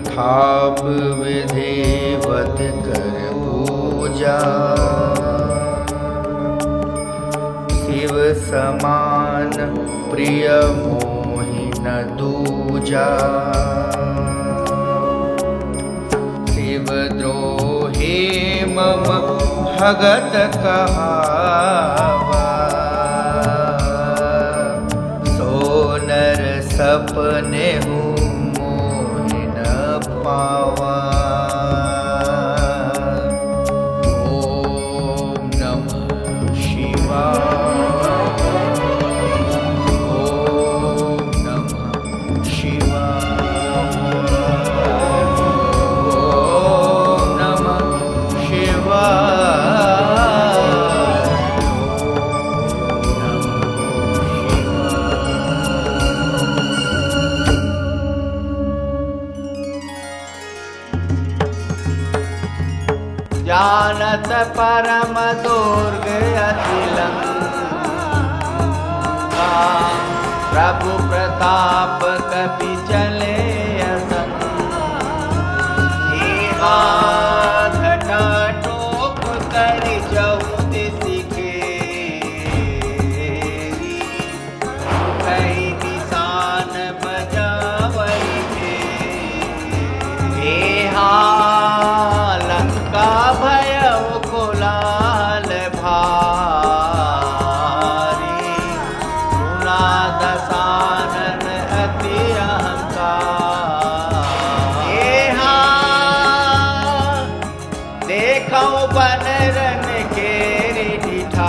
थाप विधिवत कर पूजा शिव समान प्रिय मोहि न दूजा शिव द्रोही मम भगत कहावा सोनर सपने हूँ मोहि न पावा ओम नमः शिवाय ओम नमः शिवाय ओम नमः जानत परम दुर्ग अतिलंका प्रभु प्रताप कपि चले असन घटा टोप कर जऊत सिखेरी कई निशान बजावई लंका भयउ कुलाल भारी सुना दसानन अति अहंकार देखो बनरन केरी ढिठाई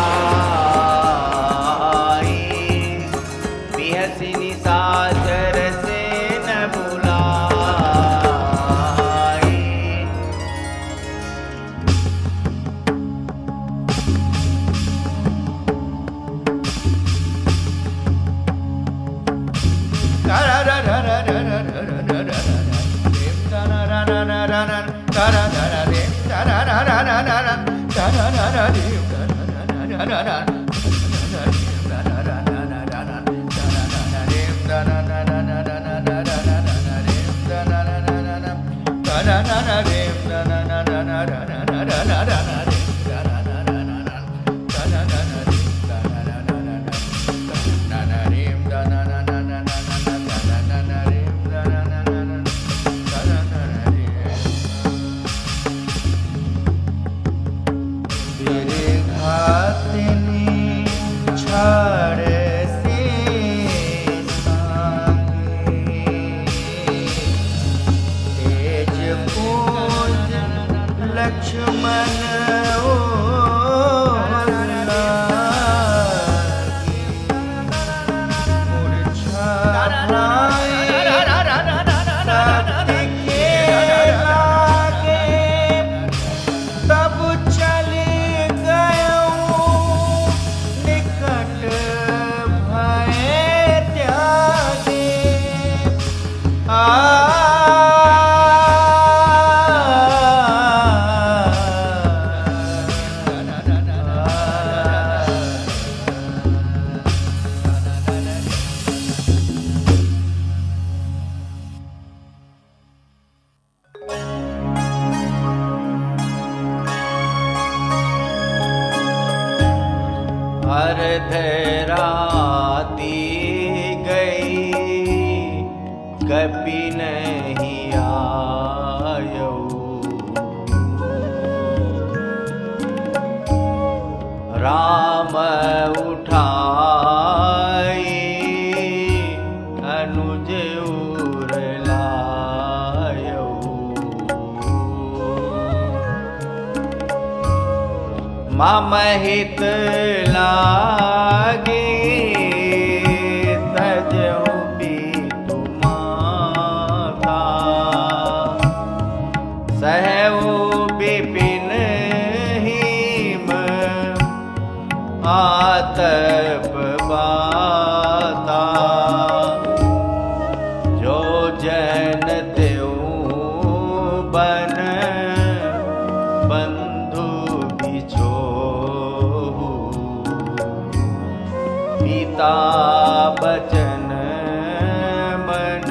बिहसी निशाचर से न बुलाई लक्ष्मण तब चले गयो निकट भय त्यागे अर्धराती गई कभी नहीं आयो राम उठाई अनुज उरलायो मम हित लागे तजहु पीतु माता सहु विपिन हिम आतप बाता जो जन देऊ बन बंधु बिछो पिता बचन मन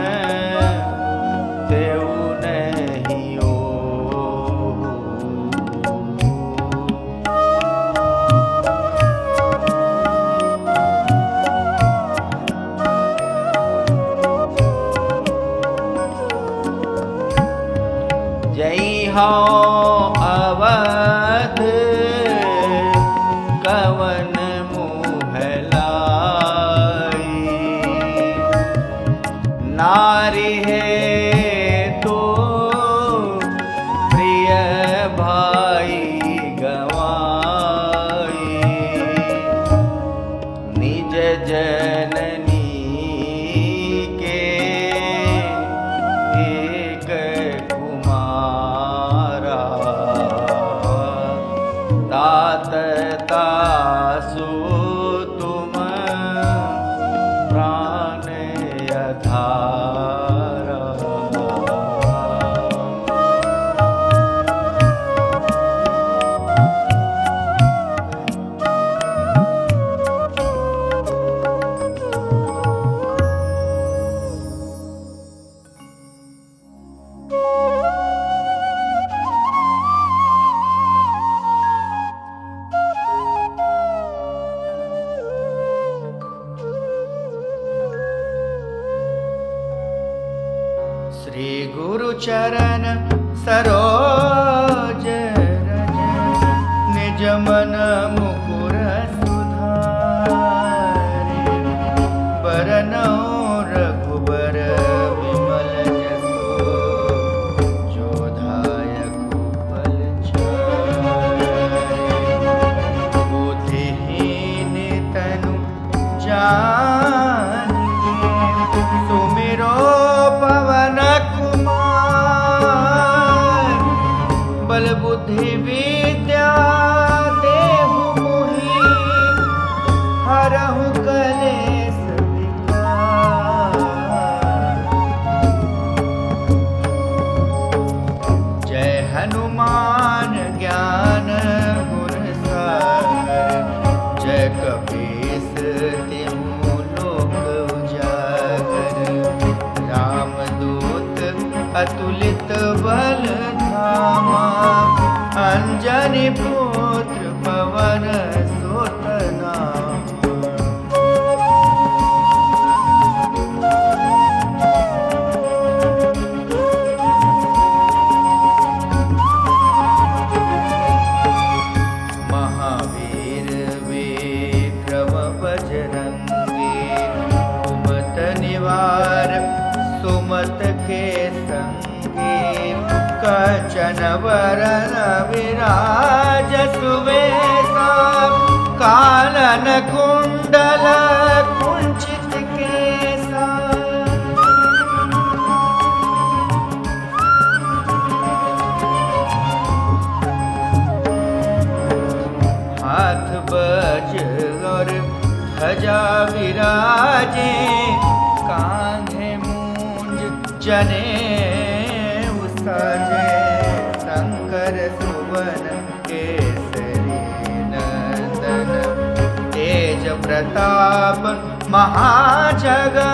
तेऊ न दिखाओ अवध कवन मुँह लाई। नारी है तो प्रिय भाई गवाई। निज जननी के एक कुमारा तात तासु तुम प्राण अधारा। श्री गुरु चरण सरोज रज निज मन मुकुर सुधारे। बरनौ रघुबर विमल जसो जो दायक फल चारे। बुद्धिहीन तनु जानिके सुमिरो पवन कुमार। बल बुद्धि विद्या देहु मोहि हरहु कलेश विकार। जय हनुमान ज्ञान गुण सागर। जय कपीस तिहु लोक उजागर। रामदूत अतुलित बल धामा। अंजनी पुत्र पवन सुत नामा। महावीर विक्रम बजरंगी। कुमत निवार सुमत के संगी। कंचन वरन विराज सुवेशा। कानन कुंडल कुंचित केसा। हाथ वज्र और ध्वजा विराजे। कांधे मूंज जनेऊ साजे। शंकर सुवन केसरी नंदन। तेज प्रताप महाजगवंदन।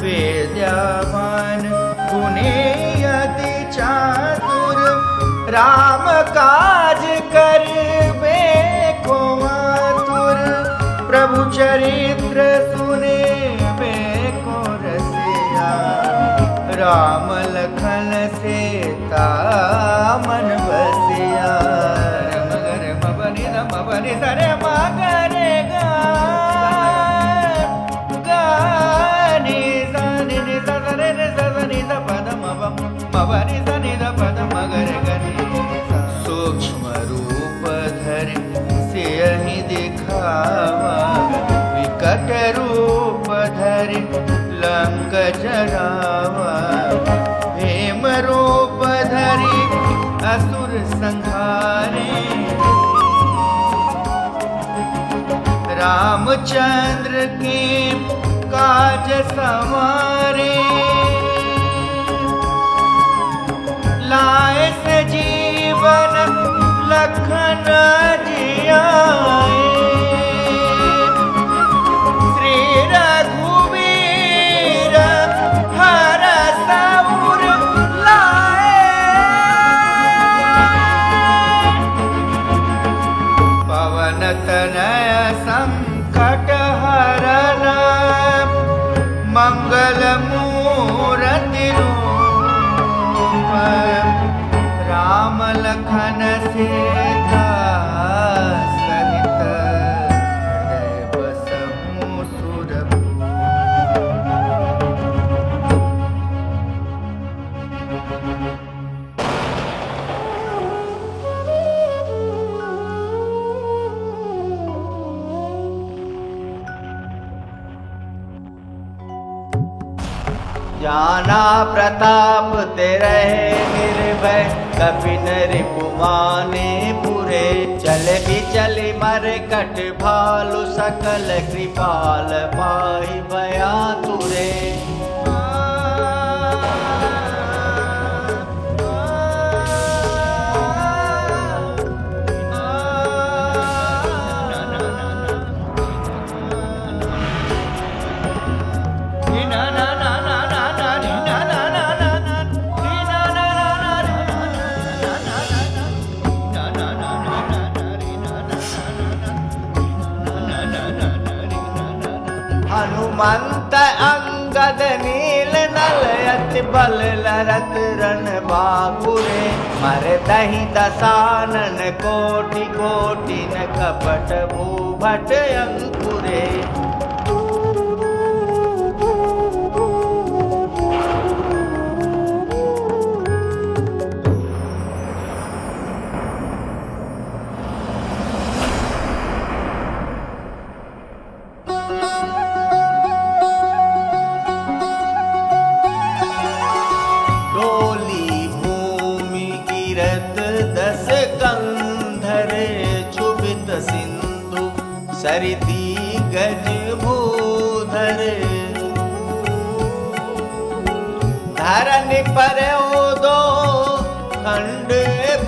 विद्यावान गुणी अति चातुर। राम काज करबे को आतुर। प्रभु चरित्र सुनेबे को रसिया। राम लखन सीता मन बसिया। मगर मबनि मबनि सरे मगरे गानी सानि नि सरे नि सनि द पद मबनि सनि द पद मगर गनि। सूक्ष्म रूप धरि सियहि दिखावा। विकट रूप धरि लंक जरावा। भीम रूप धरि असुर संहारे। रामचंद्र के काज सवारे। लाए सजीवन लखन जियाए। श्री रघुवीर हरष उर लाए। कटहरन मंगल मूरति रूप राम लखन सीता सहित हृदय बसहु सुरभूप। जाना प्रताप तेरे निर्भय कपिन रिपुमाने पुरे चल भी चली मर कट भालु सकल कृपाल पाहि भया तुरे। हनुमंत अंगद नील नल अति बल लरत रण बाकुरे मर दही दसानन कोटि कोटि न कपट भूभट अंकुरे। सरिती गज भूधर धरनी पर दो खंड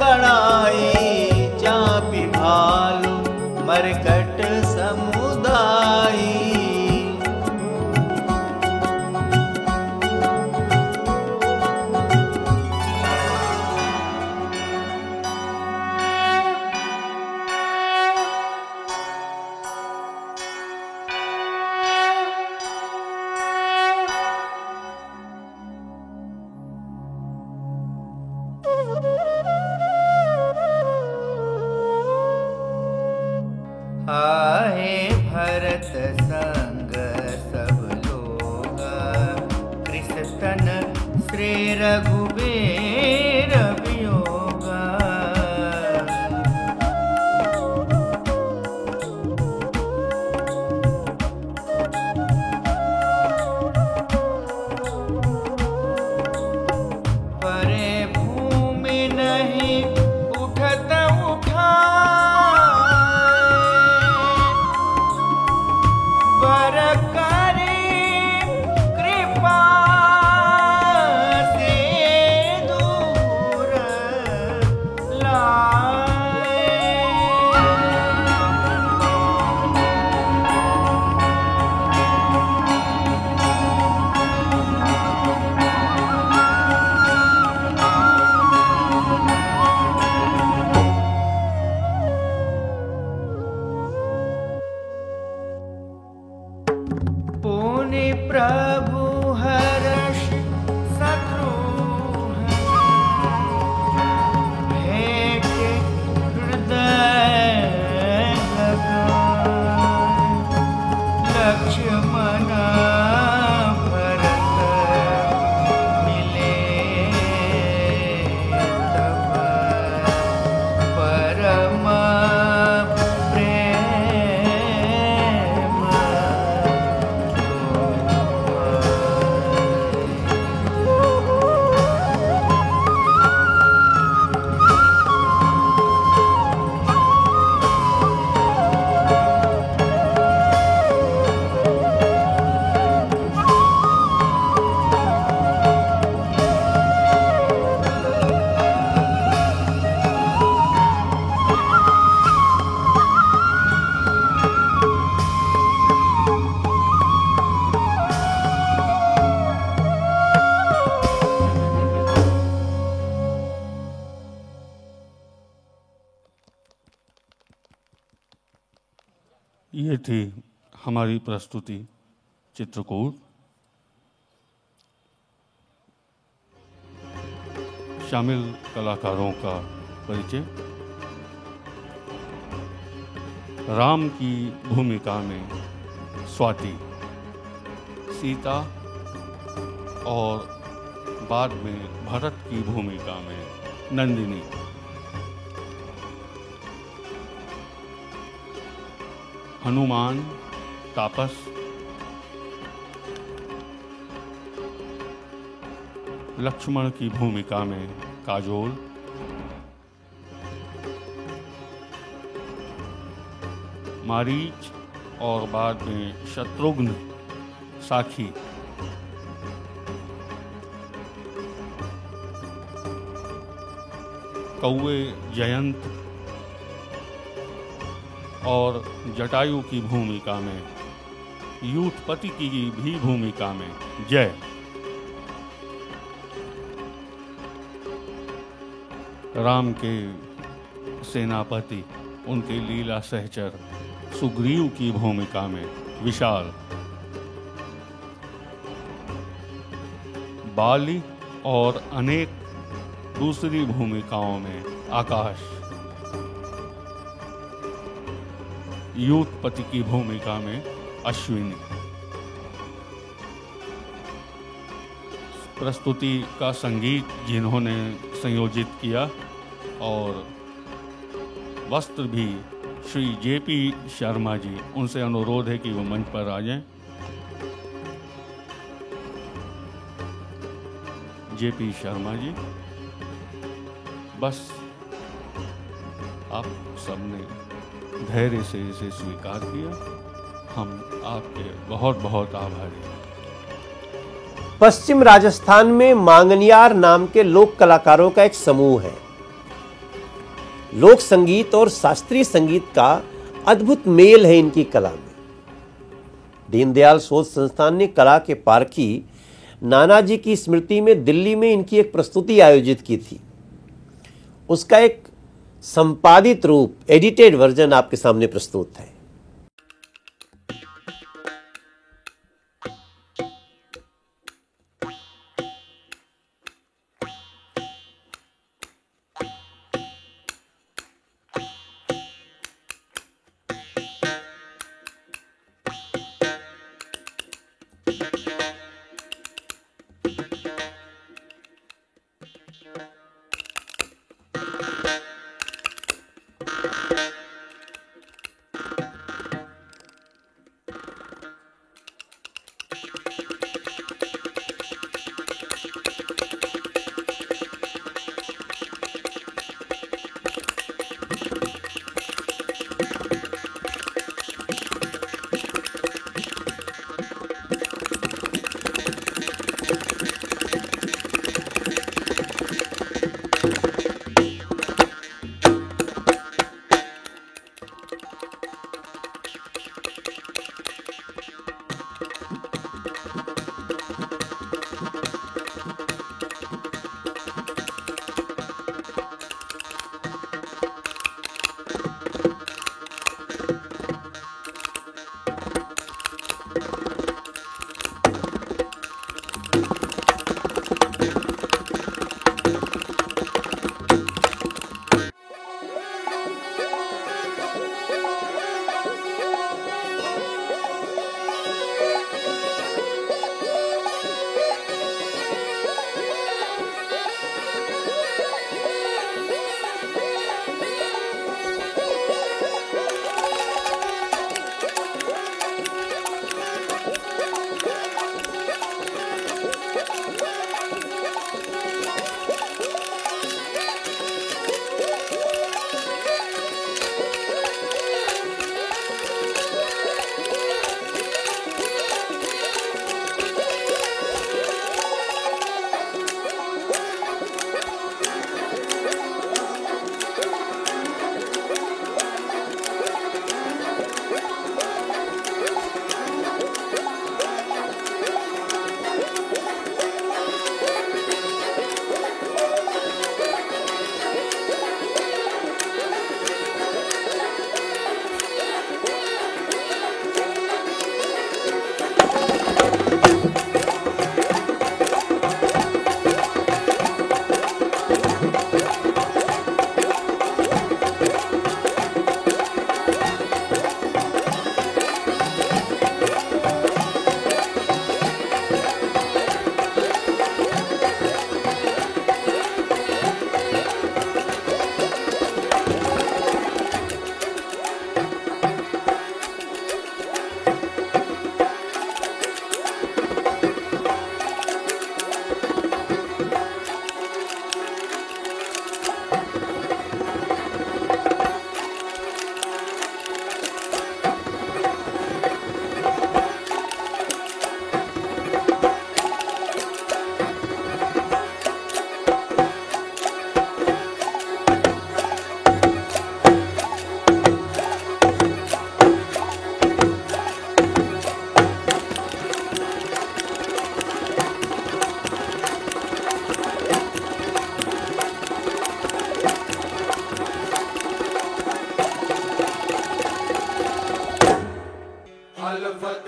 बनाई चापी भालू मरकट समुदाई। आहे भरत संग सब लोग कृष्ण श्री रघुबीर वियोग। परे भूमि नहीं उठत उठा प्रभु हर्ष शत्रुघ्न भेंट हृदय लगाए लक्ष्मण भरत मिले तब परम ये थी हमारी प्रस्तुति चित्रकूट शामिल कलाकारों का परिचय। राम की भूमिका में स्वाति, सीता और बाद में भरत की भूमिका में नंदिनी। हनुमान, तापस, लक्ष्मण की भूमिका में काजोल, मारीच और बाद में शत्रुघ्न, साखी। कौवे, जयंत और जटायु की भूमिका में, यूथपति की भी भूमिका में जय। राम के सेनापति, उनके लीला सहचर सुग्रीव की भूमिका में विशाल। बाली और अनेक दूसरी भूमिकाओं में आकाश। यूथपति की भूमिका में अश्विनी। प्रस्तुति का संगीत जिन्होंने संयोजित किया और वस्त्र भी श्री जेपी शर्मा जी, उनसे अनुरोध है कि वो मंच पर आ जाएं। जेपी शर्मा जी, बस आप सबने धैर्य से इसे स्वीकार किया, हम आपके बहुत बहुत आभारी हैं। पश्चिम राजस्थान में मांगनियार नाम के लोक कलाकारों का एक समूह है। लोक संगीत और शास्त्रीय संगीत का अद्भुत मेल है इनकी कला में। दीनदयाल शोध संस्थान ने कला के पारखी नानाजी की स्मृति में दिल्ली में इनकी एक प्रस्तुति आयोजित की थी। उसका एक संपादित रूप, एडिटेड वर्जन आपके सामने प्रस्तुत है।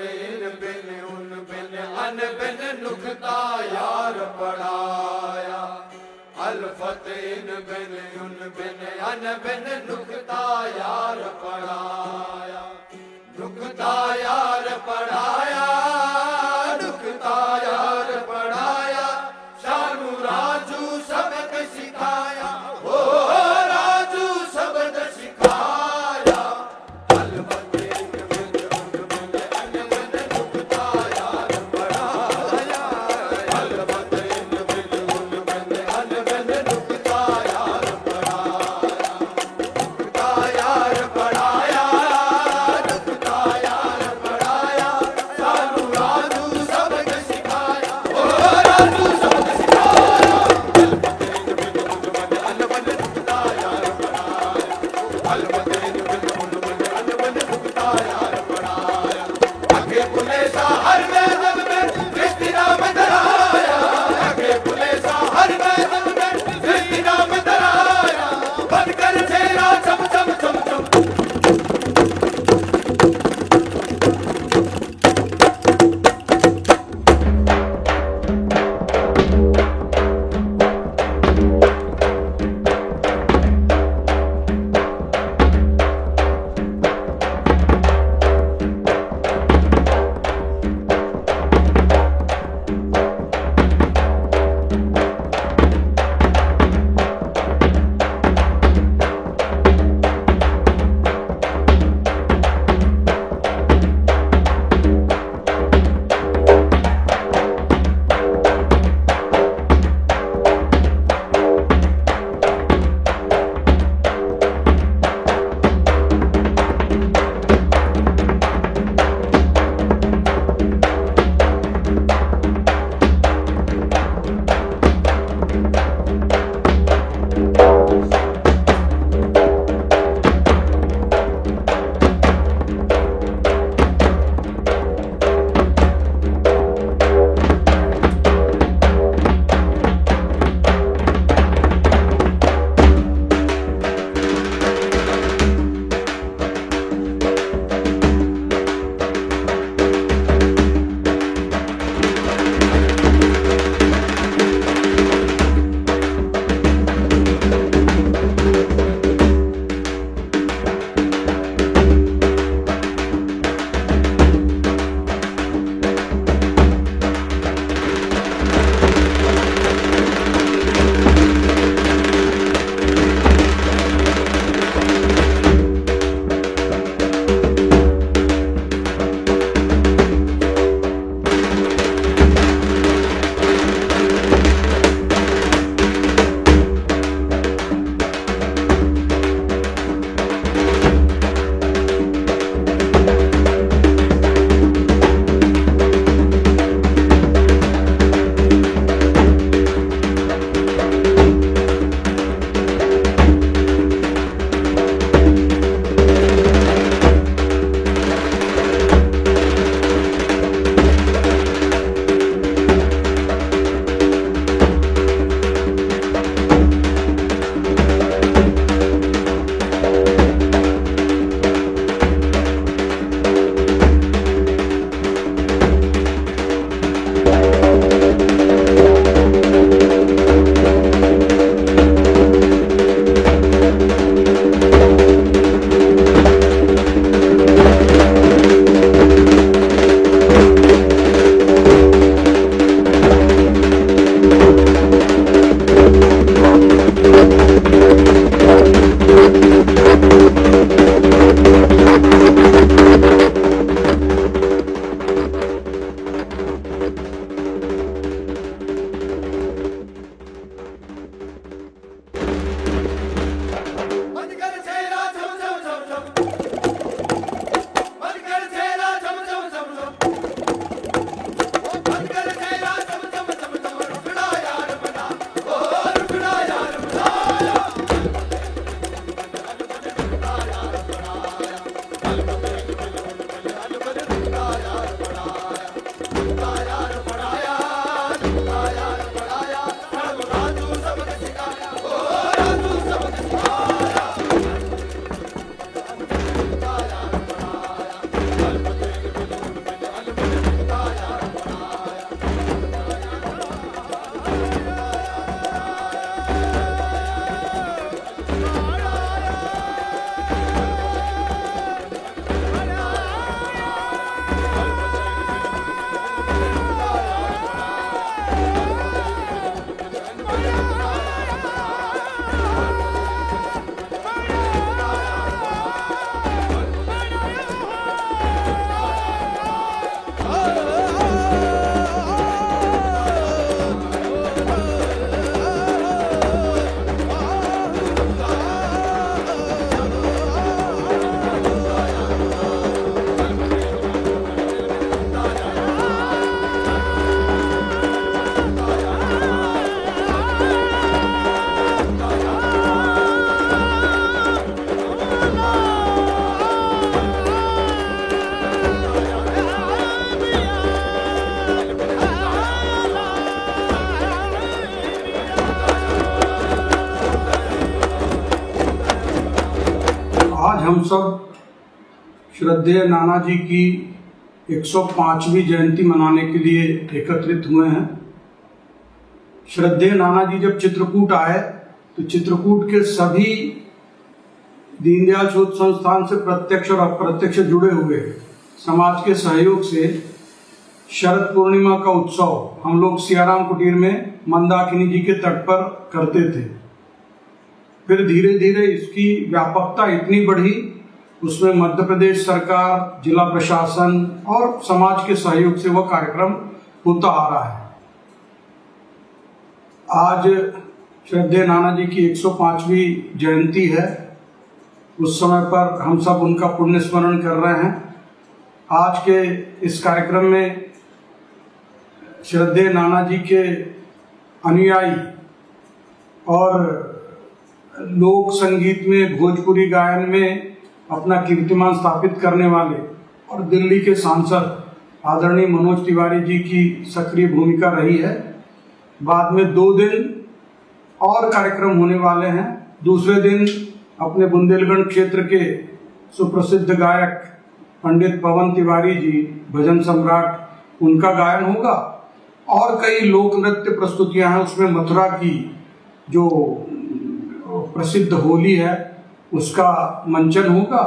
इन बिन उन बिन अन बिन नुकता यार पढ़ाया। अल्फत इन बिन उन बिन अन बिन नुकता यार पढ़ाया। नुकता यार पढ़ाया, नुकता यार पढ़ाया। शानू राजू सबक सिखाया, ओ राजू सबक सिखाया। अलबत इन बिन उन बिन अन बिन नुकता यार पढ़ाया। अलबत इन बिन उन बिन अन बिन नुकता यार पढ़ाया। नुकता यार पढ़ाया, नुकता यार पढ़ाया। शानू राजू सबक सिखाया, ओ राजू सबक सिखाया। अलबत इन बिन उन बिन अन बिन नुकता यार पढ़ाया। अलबत इन बिन उन बिन अन बिन नुकता यार पढ़ाया। आगे बुले सा हर मैदान में कृष्ण नाम धराया। आगे बुले सा हर मैदान में कृष्ण नाम धराया। बनकर चेहरा चम चम चम चम। हम सब श्रद्धेय नाना जी की 105वीं जयंती मनाने के लिए एकत्रित हुए हैं। श्रद्धेय नाना जी जब चित्रकूट आए तो चित्रकूट के सभी दीनदयाल शोध संस्थान से प्रत्यक्ष और अप्रत्यक्ष जुड़े हुए समाज के सहयोग से शरद पूर्णिमा का उत्सव हम लोग सियाराम कुटीर में मंदाकिनी जी के तट पर करते थे। फिर धीरे धीरे इसकी व्यापकता इतनी बढ़ी, उसमें मध्य प्रदेश सरकार, जिला प्रशासन और समाज के सहयोग से वह कार्यक्रम होता आ रहा है। आज श्रद्धेय नाना जी की 105वीं जयंती है। उस समय पर हम सब उनका पुण्य स्मरण कर रहे हैं। आज के इस कार्यक्रम में श्रद्धेय नाना जी के अनुयायी और लोक संगीत में, भोजपुरी गायन में अपना कीर्तिमान स्थापित करने वाले और दिल्ली के सांसद आदरणीय मनोज तिवारी जी की सक्रिय भूमिका रही है। बाद में 2 दिन और कार्यक्रम होने वाले हैं। दूसरे दिन अपने बुंदेलखंड क्षेत्र के सुप्रसिद्ध गायक पंडित पवन तिवारी जी, भजन सम्राट, उनका गायन होगा और कई लोक नृत्य प्रस्तुतियां हैं। उसमें मथुरा की जो प्रसिद्ध होली है उसका मंचन होगा।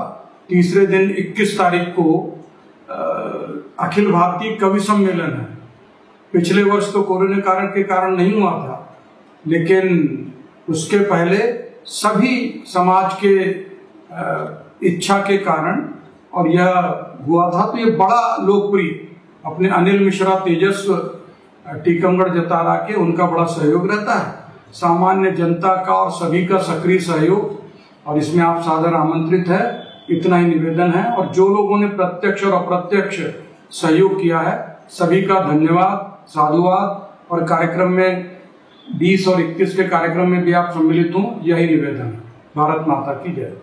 तीसरे दिन 21 तारीख को अखिल भारतीय कवि सम्मेलन है। पिछले वर्ष तो कोरोना कारण के कारण नहीं हुआ था, लेकिन उसके पहले सभी समाज के इच्छा के कारण और यह हुआ था, तो ये बड़ा लोकप्रिय, अपने अनिल मिश्रा तेजस्व टीकमगढ़ जतारा के, उनका बड़ा सहयोग रहता है, सामान्य जनता का और सभी का सक्रिय सहयोग, और इसमें आप सादर आमंत्रित है। इतना ही निवेदन है। और जो लोगों ने प्रत्यक्ष और अप्रत्यक्ष सहयोग किया है सभी का धन्यवाद, साधुवाद। और कार्यक्रम में 20 और 21 के कार्यक्रम में भी आप सम्मिलित हों, यही निवेदन है। भारत माता की जय।